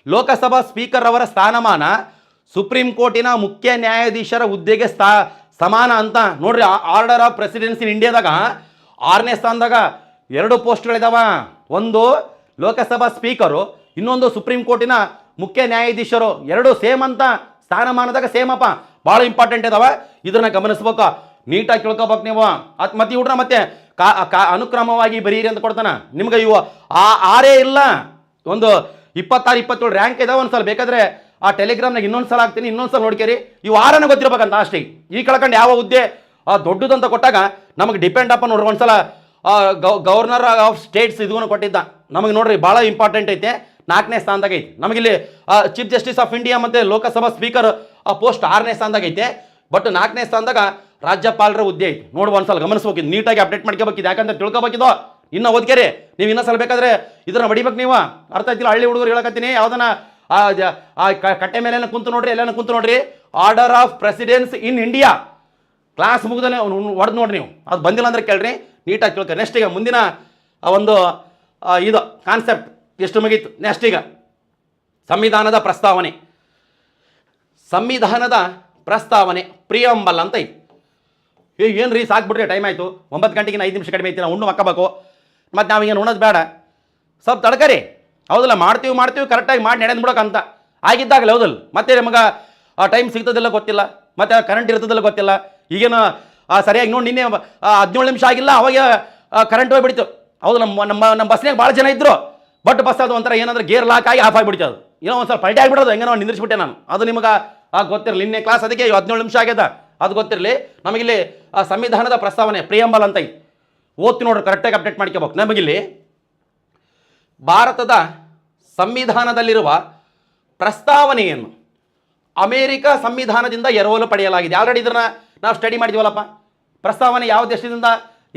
ಲೋಕಸಭಾ ಸ್ಪೀಕರ್ ಅವರ ಸ್ಥಾನಮಾನ ಸುಪ್ರೀಂ ಕೋರ್ಟಿನ ಮುಖ್ಯ ನ್ಯಾಯಾಧೀಶರ ಹುದ್ದೆಗೆ ಸಮಾನ ಅಂತ. ನೋಡ್ರಿ, ಆರ್ಡರ್ ಆಫ್ ಪ್ರೆಸಿಡೆನ್ಸಿ ಇನ್ ಇಂಡಿಯಾದಾಗ 6ನೇ ಸ್ಥಾನದಾಗ 2 ಪೋಸ್ಟ್ಗಳಿದಾವ. ಒಂದು ಲೋಕಸಭಾ ಸ್ಪೀಕರು, ಇನ್ನೊಂದು ಸುಪ್ರೀಂ ಕೋರ್ಟಿನ ಮುಖ್ಯ ನ್ಯಾಯಾಧೀಶರು. 2 ಸೇಮ್ ಅಂತ, ಸ್ಥಾನಮಾನದಾಗ ಸೇಮ್ ಅಪ್ಪ. ಭಾಳ ಇಂಪಾರ್ಟೆಂಟ್ ಇದಾವ, ಇದನ್ನ ಗಮನಿಸ್ಬೇಕು, ನೀಟಾಗಿ ತಿಳ್ಕೊಬೇಕು ನೀವು. ಮತ್ತೆ ಇವ್ರನ್ನ ಮತ್ತೆ ಅನುಕ್ರಮವಾಗಿ ಬರೀರಿ ಅಂತ ಕೊಡ್ತಾನ. ನಿಮ್ಗೆ ಇವು 6 ಇಲ್ಲ, ಒಂದು 26, 27 ರ್ಯಾಂಕ್ ಇದಾವೆ. ಒಂದ್ಸಲ ಬೇಕಾದ್ರೆ ಆ ಟೆಲಿಗ್ರಾಮ್ನಾಗ ಇನ್ನೊಂದು ಸಲ ಹಾಕ್ತೀನಿ, ಇನ್ನೊಂದು ಸಲ ನೋಡ್ಕೇರಿ. ಇವು ಆರನೇ ಗೊತ್ತಿರ್ಬೇಕಂತ ಅಷ್ಟೇ. ಈ ಕಳ್ಕೊಂಡು ಯಾವ ಹುದ್ದೆ ದೊಡ್ಡದಂತ ಕೊಟ್ಟಾಗ ನಮಗೆ ಡಿಪೆಂಡ್ ಅಪ್ ನೋಡ್ರಿ. ಒಂದ್ಸಲ ಗವರ್ನರ್ ಆಫ್ ಸ್ಟೇಟ್ಸ್ ಇದೂ ಕೊಟ್ಟಿದ್ದ ನಮಗೆ ನೋಡ್ರಿ, ಭಾಳ ಇಂಪಾರ್ಟೆಂಟ್ ಐತೆ. 4ನೇ ಸ್ಥಾನದಾಗ ಐತೆ. ನಮಗಿಲ್ಲಿ ಚೀಫ್ ಜಸ್ಟಿಸ್ ಆಫ್ ಇಂಡಿಯಾ ಮತ್ತು ಲೋಕಸಭಾ ಸ್ಪೀಕರ್ ಪೋಸ್ಟ್ 6ನೇ ಸ್ಥಾನದಾಗ ಐತೆ. ಬಟ್ 4ನೇ ಸ್ಥಾನದಾಗ ರಾಜ್ಯಪಾಲರ ಹುದ್ದೆ ಐತಿ. ನೋಡಿ ಒಂದ್ಸಲ ಗಮನಿಸ್ಬೇಕಿದ್ದು, ನೀಟಾಗಿ ಅಪ್ಡೇಟ್ ಮಾಡ್ಕೋಬೇಕಿದ್ದು. ಯಾಕಂದ್ರೆ ತಿಳ್ಕೊಬೇಕಿದ್ದು. ಇನ್ನೂ ಓದ್ಕೇರಿ ನೀವು, ಇನ್ನೂ ಸಲ ಬೇಕಾದ್ರೆ ಇದನ್ನ ಬಡಿಬೇಕು ನೀವು. ಅರ್ಥ ಆಯ್ತಿಲ್ಲ? ಹಳ್ಳಿ ಹುಡುಗರು ಹೇಳಕತ್ತೀನಿ, ಯಾವ್ದನ್ನ ಕಟ್ಟೆ ಮೇಲೆ ಕುಂತು ನೋಡ್ರಿ, ಎಲ್ಲಾನ ಕುಂತು ನೋಡ್ರಿ. Order of precedence in India class ಮುಗಿದನೆ ಹೊಡೆದು ನೋಡ್ರಿ ನೀವು. ಅದು ಬಂದಿಲ್ಲ ಅಂದ್ರೆ ಕೇಳ್ರಿ, ನೀಟಾಗಿ ತಿಳ್ಕೊರಿ. ನೆಕ್ಸ್ಟ್ ಈಗ ಮುಂದಿನ ಒಂದು ಇದು ಕಾನ್ಸೆಪ್ಟ್ ಎಷ್ಟು ಮುಗೀತು. ನೆಕ್ಸ್ಟ್ ಈಗ ಸಂವಿಧಾನದ ಪ್ರಸ್ತಾವನೆ. ಸಂವಿಧಾನದ ಪ್ರಸ್ತಾವನೆ ಪ್ರಿಯಂಬಲ್ ಅಂತ ಐತಿ. ಏನು ರೀ ಸಾಕ್ಬಿಡ್ರಿ, ಟೈಮ್ ಆಯಿತು, 9 ಗಂಟೆಗೆ 5 ನಿಮಿಷ ಕಡಿಮೆ ಐತಿ, ನಾವು ಉಣ್ಣು ಮಕ್ಕಬೇಕು. ಮತ್ತು ನಾವೀಗೇನು ಉಣ್ಣೋದು ಬೇಡ, ಸ್ವಲ್ಪ ತಡ್ಕರಿ. ಹೌದಲ್ಲ, ಮಾಡ್ತೀವಿ ಕರೆಕ್ಟಾಗಿ ಮಾಡಿ ನಡೆದು ಬಿಡೋಕಂತ ಆಗಿದ್ದಾಗಲೇ. ಹೌದಲ್ಲ, ಮತ್ತೆ ನಮಗೆ ಆ ಟೈಮ್ ಸಿಗ್ತದಿಲ್ಲ ಗೊತ್ತಿಲ್ಲ, ಮತ್ತು ಕರೆಂಟ್ ಇರ್ತದಿಲ್ಲ ಗೊತ್ತಿಲ್ಲ. ಈಗೇನು ಸರಿಯಾಗಿ ನೋಡಿ, ನಿನ್ನೆ 17 ನಿಮಿಷ ಆಗಿಲ್ಲ, ಅವಾಗ ಕರೆಂಟ್ ಹೋಗ್ಬಿಡ್ತು. ಹೌದು, ನಮ್ಮ ಬಸ್ನಾಗ ಭಾಳ ಜನ ಇದ್ದರು. ಬಟ್ ಬಸ್ ಅದು ಒಂಥರ ಏನಂದ್ರೆ ಗೇರ್ ಲಾಕ್ ಆಗಿ ಆಫ್ ಆಗಿಬಿಡ್ತು. ಅದು ಏನೋ ಒಂದು ಸ್ವಲ್ಪ ಪಲ್ಟಿ ಆಗಿಬಿಡೋದು, ಹೆಂಗೆ ನಾವು ನಿಂದಿರಿಸ್ಬಿಟ್ಟೆ ನಾನು. ಅದು ನಿಮಗೆ ಗೊತ್ತಿರಲಿ, ನಿನ್ನೆ ಕ್ಲಾಸ್ ಅದಕ್ಕೆ 17 ನಿಮಿಷ ಆಗ್ಯದ, ಅದು ಗೊತ್ತಿರಲಿ. ನಮಗಿಲ್ಲಿ ಸಂವಿಧಾನದ ಪ್ರಸ್ತಾವನೆ ಪ್ರಿಯಂಬಲ್ ಅಂತ ಐತಿ. ಓದ್ತಿ ನೋಡ್ರಿ, ಕರೆಕ್ಟಾಗಿ ಅಪ್ಡೇಟ್ ಮಾಡ್ಕೋಬೇಕು. ನಮಗಿಲ್ಲಿ ಭಾರತದ ಸಂವಿಧಾನದಲ್ಲಿರುವ ಪ್ರಸ್ತಾವನೆಯನ್ನು ಅಮೇರಿಕ ಸಂವಿಧಾನದಿಂದ ಎರವಲು ಪಡೆಯಲಾಗಿದೆ. ಆಲ್ರೆಡಿ ಇದನ್ನ ನಾವು ಸ್ಟಡಿ ಮಾಡಿದೀವಲ್ಲಪ್ಪ. ಪ್ರಸ್ತಾವನೆ ಯಾವ ದೇಶದಿಂದ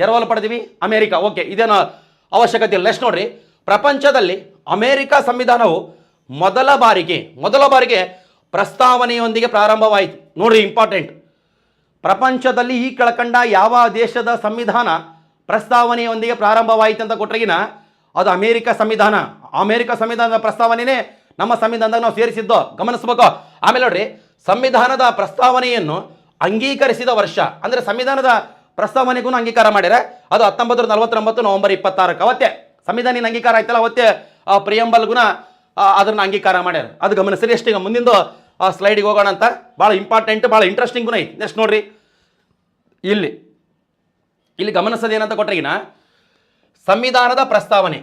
ಎರವಲು ಪಡೆದಿವಿ? ಅಮೇರಿಕ. ಓಕೆ, ಇದೇನು ಅವಶ್ಯಕತೆ ಇಲ್ಲ. ನೆಕ್ಸ್ಟ್ ನೋಡ್ರಿ, ಪ್ರಪಂಚದಲ್ಲಿ ಅಮೇರಿಕ ಸಂವಿಧಾನವು ಮೊದಲ ಬಾರಿಗೆ ಪ್ರಸ್ತಾವನೆಯೊಂದಿಗೆ ಪ್ರಾರಂಭವಾಯಿತು. ನೋಡ್ರಿ, ಇಂಪಾರ್ಟೆಂಟ್. ಪ್ರಪಂಚದಲ್ಲಿ ಈ ಕೆಳಕಂಡ ಯಾವ ದೇಶದ ಸಂವಿಧಾನ ಪ್ರಸ್ತಾವನೆಯೊಂದಿಗೆ ಪ್ರಾರಂಭವಾಯಿತು ಅಂತ ಕೊಟ್ರಗಿನ ಅದು ಅಮೇರಿಕ ಸಂವಿಧಾನ. ಅಮೇರಿಕ ಸಂವಿಧಾನದ ಪ್ರಸ್ತಾವನೆಯೇ ನಮ್ಮ ಸಂವಿಧಾನದಾಗ ನಾವು ಸೇರಿಸಿದ್ದು, ಗಮನಿಸ್ಬೇಕು. ಆಮೇಲೆ ನೋಡ್ರಿ, ಸಂವಿಧಾನದ ಪ್ರಸ್ತಾವನೆಯನ್ನು ಅಂಗೀಕರಿಸಿದ ವರ್ಷ ಅಂದರೆ ಸಂವಿಧಾನದ ಪ್ರಸ್ತಾವನೆಗೂ ಅಂಗೀಕಾರ ಮಾಡ್ಯಾರ. ಅದು 1949 ನವೆಂಬರ್ 26. ಅವತ್ತೇ ಸಂವಿಧಾನ ಅಂಗೀಕಾರ ಆಯ್ತಲ್ಲ, ಅವತ್ತೇ ಪ್ರಿಯಂಬಲ್ಗುನ ಅದನ್ನ ಅಂಗೀಕಾರ ಮಾಡ್ಯಾರ. ಅದು ಗಮನಿಸ್ರಿ. ಎಷ್ಟು ಈಗ ಮುಂದಿಂದು ಸ್ಲೈಡಿಗೆ ಹೋಗೋಣ ಅಂತ. ಭಾಳ ಇಂಪಾರ್ಟೆಂಟ್, ಭಾಳ ಇಂಟ್ರೆಸ್ಟಿಂಗ್ ಐತಿ. ನೆಕ್ಸ್ಟ್ ನೋಡ್ರಿ, ಇಲ್ಲಿ ಗಮನಿಸೋದು ಏನಂತ ಕೊಟ್ರಿಗಿನ ಸಂವಿಧಾನದ ಪ್ರಸ್ತಾವನೆ.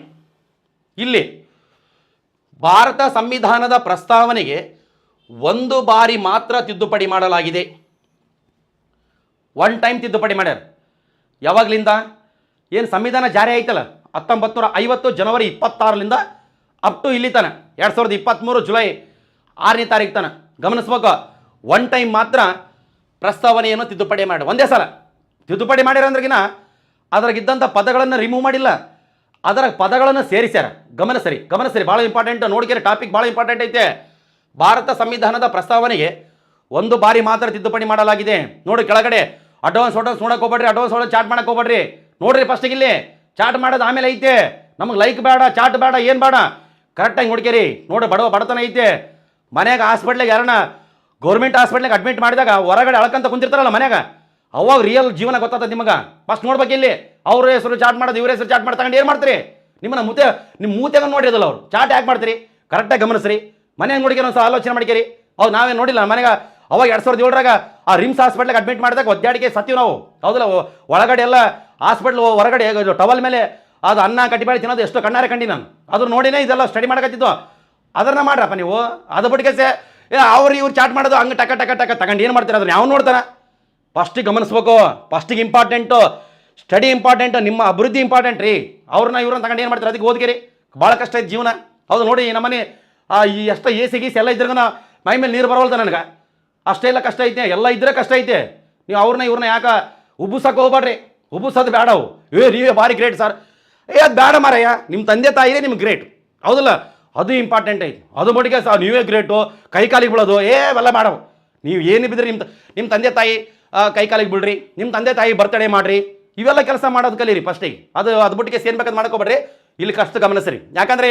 ಇಲ್ಲಿ ಭಾರತ ಸಂವಿಧಾನದ ಪ್ರಸ್ತಾವನೆಗೆ 1 ಬಾರಿ ಮಾತ್ರ ತಿದ್ದುಪಡಿ ಮಾಡಲಾಗಿದೆ. 1 ಟೈಮ್ ತಿದ್ದುಪಡಿ ಮಾಡ್ಯಾರ. ಯಾವಾಗಲಿಂದ ಏನು ಸಂವಿಧಾನ ಜಾರಿ ಆಯ್ತಲ್ಲ 1950 ಜನವರಿ 26ರಿಂದ ಅಪ್ ಟು ಇಲ್ಲಿ ತನ 2023 ಜುಲೈ 6ನೇ ತಾರೀಕು ತನ ಗಮನಿಸ್ಬೇಕು. 1 ಟೈಮ್ ಮಾತ್ರ ಪ್ರಸ್ತಾವನೆಯನ್ನು ತಿದ್ದುಪಡಿ ಮಾಡಿ, ಒಂದೇ ಸಲ ತಿದ್ದುಪಡಿ ಮಾಡ್ಯಾರ ಅಂದ್ರಗಿನ ಅದ್ರಾಗಿದ್ದಂಥ ಪದಗಳನ್ನು ರಿಮೂವ್ ಮಾಡಿಲ್ಲ, ಅದರ ಪದಗಳನ್ನು ಸೇರಿಸ್ಯಾರ. ಗಮನಿಸ್ರಿ, ಭಾಳ ಇಂಪಾರ್ಟೆಂಟ್. ನೋಡ್ಕೇರಿ, ಟಾಪಿಕ್ ಭಾಳ ಇಂಪಾರ್ಟೆಂಟ್ ಐತೆ. ಭಾರತ ಸಂವಿಧಾನದ ಪ್ರಸ್ತಾವನೆಗೆ 1 ಬಾರಿ ಮಾತ್ರ ತಿದ್ದುಪಡಿ ಮಾಡಲಾಗಿದೆ. ನೋಡಿ ಕೆಳಗಡೆ ಅಡ್ವಾನ್ಸ್ ನೋಡಕ್ಕೆ ಹೋಗ್ಬೇಡ್ರಿ, ಅಡ್ವಾನ್ಸ್ ಚಾಟ್ ಮಾಡಕ್ಕೆ ಹೋಗ್ಬೇಡ್ರಿ. ನೋಡ್ರಿ, ಫಸ್ಟಿಗೆ ಇಲ್ಲಿ ಚಾಟ್ ಮಾಡೋದು ಆಮೇಲೆ ಐತೆ. ನಮಗೆ ಲೈಕ್ ಬೇಡ, ಚಾಟ್ ಬೇಡ, ಏನು ಬೇಡ, ಕರೆಕ್ಟಾಗಿ ನೋಡ್ಕೇರಿ. ನೋಡಿ, ಬಡತನ ಐತೆ. ಮನ್ಯಾಗ ಹಾಸ್ಪಿಟ್ಲಿಗೆ ಯಾರನ್ನ ಗೌರ್ಮೆಂಟ್ ಹಾಸ್ಪಿಟ್ಲಿಗೆ ಅಡ್ಮಿಟ್ ಮಾಡಿದಾಗ ಹೊರಗಡೆ ಅಳ್ಕಂತ ಕುಂತಿರ್ತಾರಲ್ಲ ಮನ್ಯಾಗ, ಅವಾಗ ರಿಯಲ್ ಜೀವನ ಗೊತ್ತಾಗ್ತದೆ ನಿಮಗೆ. ಫಸ್ಟ್ ನೋಡ್ಬೇಕು. ಇಲ್ಲಿ ಅವ್ರ ಹೆಸರು ಚಾಟ್ ಮಾಡೋದು, ಇವ್ರ ಹೆಸರು ಚಾಟ್ ಮಾಡಿ ತಗೊಂಡು ಏನು ಮಾಡ್ತೀರಿ? ನಿಮ್ಮ ಮೂತೆಗ ನೋಡಿರೋದಲ್ಲ ಅವ್ರು. ಚಾಟ್ ಯಾಕೆ ಮಾಡ್ತೀರಿ? ಕರೆಕ್ಟಾಗಿ ಗಮನಿಸ್ರಿ. ಮನೆಯಾಗ ನೋಡಿಕೆ ಒಂದು ಆಲೋಚನೆ ಮಾಡ್ಕೇರಿ. ಅವ್ರು ನಾವೇನು ನೋಡಿಲ್ಲ ಮನೆಗೆ. ಅವಾಗ 2007ರಾಗ ಆ ರಿಮ್ಸ್ ಹಾಸ್ಪಿಟ್ಲಿಗೆ ಅಡ್ಮಿಟ್ ಮಾಡಿದಾಗ ಒದ್ದಾಡಿಕೆ ಸತ್ತೀವಿ ನಾವು. ಹೌದಲ್ಲ, ಒಳಗಡೆ ಎಲ್ಲ ಹಾಸ್ಪಿಟ್ಲ್ ಹೊರಗಡೆ ಟವಲ್ ಮೇಲೆ ಅದು ಅನ್ನ ಕಟ್ಟಿಬೇಡಿ ತಿನ್ನೋದು ಎಷ್ಟು ಕಣ್ಣಾರೆ ಕಂಡಿ ನಾನು. ಅದ್ರ ನೋಡಿನೇ ಇದೆಲ್ಲ ಸ್ಟಡಿ ಮಾಡಕತ್ತಿದ್ದು. ಅದನ್ನ ಮಾಡ್ರಪ್ಪ ನೀವು. ಅದು ಬಿಟ್ಕೆಸೆ ಅವ್ರು ಇವ್ರು ಚಾಟ್ ಮಾಡೋದು ಹಂಗೆ ಟಕ ತಗೊಂಡು ಏನು ಮಾಡ್ತೀರ? ಅದನ್ನ ಯಾವ ನೋಡ್ತಾನೆ? ಫಸ್ಟಿಗೆ ಗಮನಿಸ್ಬೇಕು. ಫಸ್ಟಿಗೆ ಇಂಪಾರ್ಟೆಂಟು, ಸ್ಟಡಿ ಇಂಪಾರ್ಟೆಂಟ್, ನಿಮ್ಮ ಅಭಿವೃದ್ಧಿ ಇಂಪಾರ್ಟೆಂಟ್ ರೀ. ಅವ್ರನ್ನ ಇವ್ರನ್ನ ತಗೊಂಡು ಏನು ಮಾಡ್ತಾರೆ? ಅದಕ್ಕೆ ಓದ್ಕೇರಿ. ಭಾಳ ಕಷ್ಟ ಐತೆ ಜೀವನ. ಹೌದು ನೋಡಿ, ನಮ್ಮನೆ ಈ ಎಷ್ಟು ಎ ಸಿ ಗೀಸಿ ಎಲ್ಲ ಇದ್ರಾಗ ಮೈ ಮೇಲೆ ನೀರು ಬರೋಲ್ತ ನನಗೆ. ಅಷ್ಟೆಲ್ಲ ಕಷ್ಟ ಐತೆ, ಎಲ್ಲ ಇದ್ರೆ ಕಷ್ಟ ಐತೆ. ನೀವು ಇವ್ರನ್ನ ಯಾಕೆ ಉಬ್ಬುಸಕ್ಕೆ ಹೋಗ್ಬೇಡ್ರಿ. ಉಬ್ಬುಸೋದು ಬೇಡ. ಅವು ನೀವೇ ಭಾರಿ ಗ್ರೇಟ್ ಸರ್. ಅದು ಬೇಡ ಮಾರಯ್ಯ. ನಿಮ್ಮ ತಂದೆ ತಾಯಿರೇ ನಿಮ್ಗೆ ಗ್ರೇಟ್. ಹೌದಲ್ಲ, ಅದು ಇಂಪಾರ್ಟೆಂಟ್ ಐತಿ. ಅದು ಮಟ್ಟಿಗೆ ಸರ್ ನೀವೇ ಗ್ರೇಟು. ಕೈ ಕಾಲಿಗೆ ಬೀಳೋದು ಅವೆಲ್ಲ ಮಾಡವು. ನೀವು ಏನು ಬಿದ್ದರೆ ನಿಮ್ಮ ತಂದೆ ತಾಯಿ ಕೈ ಕಾಲಿಗೆ ಬಿಡ್ರಿ. ನಿಮ್ಮ ತಂದೆ ತಾಯಿ ಬರ್ತಡೇ ಮಾಡಿರಿ. ಇವೆಲ್ಲ ಕೆಲಸ ಮಾಡೋದು ಕಲೀರಿ ಫಸ್ಟಿಗೆ. ಅದು ಬಿಟ್ಟಿಗೆ ಏನು ಬೇಕಾದ್ರೆ ಮಾಡ್ಕೊಬೇಡ್ರಿ. ಇಲ್ಲಿ ಕಷ್ಟ ಗಮನಿಸ್ರಿ. ಯಾಕಂದರೆ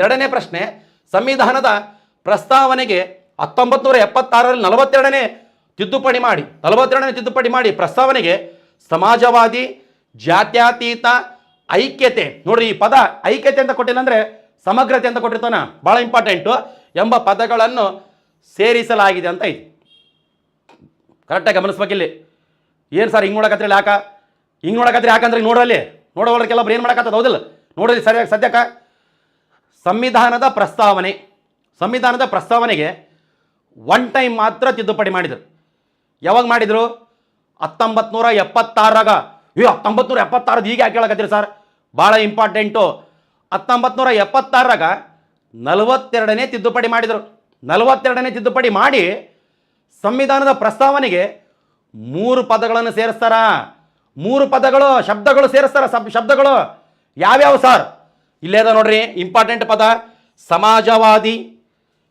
2ನೇ ಪ್ರಶ್ನೆ, ಸಂವಿಧಾನದ ಪ್ರಸ್ತಾವನೆಗೆ 1976ರಲ್ಲಿ 42ನೇ ತಿದ್ದುಪಡಿ ಮಾಡಿ ಪ್ರಸ್ತಾವನೆಗೆ ಸಮಾಜವಾದಿ, ಜಾತ್ಯತೀತ, ಐಕ್ಯತೆ, ನೋಡ್ರಿ ಈ ಪದ ಐಕ್ಯತೆ ಅಂತ ಕೊಟ್ಟಿಲ್ಲ ಅಂದರೆ ಸಮಗ್ರತೆ ಅಂತ ಕೊಟ್ಟಿರ್ತಾನ, ಭಾಳ ಇಂಪಾರ್ಟೆಂಟು, ಎಂಬ ಪದಗಳನ್ನು ಸೇರಿಸಲಾಗಿದೆ ಅಂತ ಐತಿ. ಕರೆಕ್ಟಾಗಿ ಗಮನಿಸ್ಬೇಕಿಲ್ಲಿ. ಏನು ಸರ್ ಹಿಂಗೆ ನೋಡಕತ್ರಿ? ಯಾಕಂದ್ರೆ ನೋಡ್ರಲ್ಲಿ ಕೆಲವೊಬ್ರು ಏನು ಮಾಡಕತ್ತದ? ಹೌದಿಲ್ಲ, ನೋಡ್ರಿ ಸರಿಯಾಗಿ. ಸದ್ಯಕ್ಕೆ ಸಂವಿಧಾನದ ಪ್ರಸ್ತಾವನೆಗೆ ಒನ್ ಟೈಮ್ ಮಾತ್ರ ತಿದ್ದುಪಡಿ ಮಾಡಿದರು. ಯಾವಾಗ ಮಾಡಿದರು? 1976ರಾಗ. 1976 ಈಗ ಯಾಕೆ ಹೇಳಕತ್ತೀರಿ ಸರ್? ಭಾಳ ಇಂಪಾರ್ಟೆಂಟು. 1976ರಾಗ 42ನೇ ತಿದ್ದುಪಡಿ ಮಾಡಿದರು. 42ನೇ ತಿದ್ದುಪಡಿ ಮಾಡಿ ಸಂವಿಧಾನದ ಪ್ರಸ್ತಾವನೆಗೆ 3 ಪದಗಳನ್ನು ಸೇರಿಸ್ತಾರ. 3 ಪದಗಳು, ಶಬ್ದಗಳು ಸೇರಿಸ್ತಾರ. ಶಬ್ದಗಳು ಯಾವ್ಯಾವ ಸರ್? ಇಲ್ಲೇದ ನೋಡ್ರಿ, ಇಂಪಾರ್ಟೆಂಟ್ ಪದ ಸಮಾಜವಾದಿ,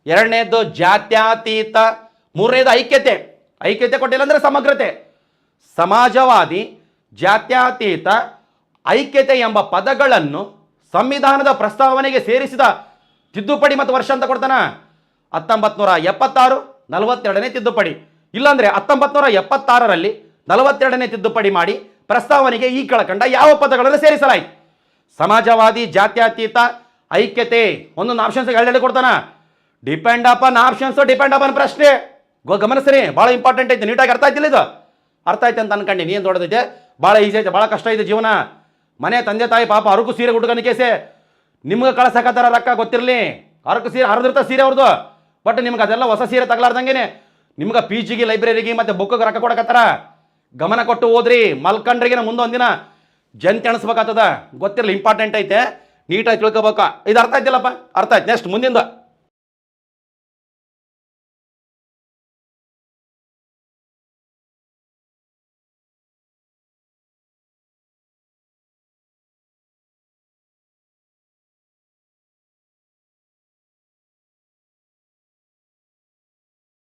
ಎರಡನೇದು ಜಾತ್ಯತೀತ, ಮೂರನೇದು ಐಕ್ಯತೆ. ಐಕ್ಯತೆ ಕೊಟ್ಟಿಲ್ಲ ಅಂದರೆ ಸಮಗ್ರತೆ. ಸಮಾಜವಾದಿ, ಜಾತ್ಯತೀತ, ಐಕ್ಯತೆ ಎಂಬ ಪದಗಳನ್ನು ಸಂವಿಧಾನದ ಪ್ರಸ್ತಾವನೆಗೆ ಸೇರಿಸಿದ ತಿದ್ದುಪಡಿ ಮತ್ತು ವರ್ಷ ಅಂತ ಕೊಡ್ತಾನ 1976, 42ನೇ ತಿದ್ದುಪಡಿ. ಇಲ್ಲಾಂದ್ರೆ 1976ರಲ್ಲಿ 42ನೇ ತಿದ್ದುಪಡಿ ಮಾಡಿ ಪ್ರಸ್ತಾವನೆಗೆ ಈ ಕೆಳಕಂಡ ಯಾವ ಪದಗಳನ್ನು ಸೇರಿಸಲಾಯಿತು? ಸಮಾಜವಾದಿ, ಜಾತ್ಯತೀತ, ಐಕ್ಯತೆ. ಒಂದೊಂದು ಆಪ್ಷನ್ಸ್ ಎರಡು ಕೊಡ್ತಾನ. Depend upon options, depend upon ಪ್ರಶ್ನೆ. ಗಮನಿಸ್ರಿ, ಭಾಳ ಇಂಪಾರ್ಟೆಂಟ್ ಐತೆ. ನೀಟಾಗಿ ಅರ್ಥ ಆಯ್ತಿಲ್ಲ ಇದು? ಅರ್ಥ ಆಯ್ತು ಅಂತ ಅನ್ಕೊಂಡಿ. ಏನು ದೊಡ್ಡದೈತೆ? ಭಾಳ ಈಸಿ ಐತೆ, ಭಾಳ ಕಷ್ಟ ಇದೆ ಜೀವನ. ಮನೆ ತಂದೆ ತಾಯಿ ಪಾಪ ಅರಕು ಸೀರೆ ಉಟ್ಕೊಂಡು ಕೇಸೆ ನಿಮ್ಗೆ ಕಳ್ಸಕತ್ತಾರ ರೊಕ್ಕ, ಗೊತ್ತಿರಲಿ. ಅರಕು ಸೀರೆ ಹರಿದಿರ್ತ ಸೀರೆ ಅವ್ರದ್ದು, ಬಟ್ ನಿಮ್ಗೆ ಅದೆಲ್ಲ ಹೊಸ ಸೀರೆ ತಗಲಾರ್ದಂಗೆ ನಿಮ್ಗೆ ಪಿ ಜಿಗೆ, ಲೈಬ್ರರಿಗೆ ಮತ್ತು ಬುಕ್ಗೆ ರೊಕ್ಕ ಕೊಡಕತ್ತಾರ. ಗಮನ ಕೊಟ್ಟು ಓದ್ರಿ. ಮಲ್ಕಂಡ್ರಿಗೆ ಮುಂದೆ ಒಂದಿನ ಜಂತಿ ಅಣಿಸ್ಬೇಕಾಗ್ತದ. ಗೊತ್ತಿರಲಿ, ಇಂಪಾರ್ಟೆಂಟ್ ಐತೆ, ನೀಟಾಗಿ ತಿಳ್ಕೊಬೇಕ. ಇದು ಅರ್ಥ ಆಯ್ತಿಲ್ಲಪ್ಪ? ಅರ್ಥ ಆಯ್ತು. ನೆಕ್ಸ್ಟ್ ಮುಂದಿಂದ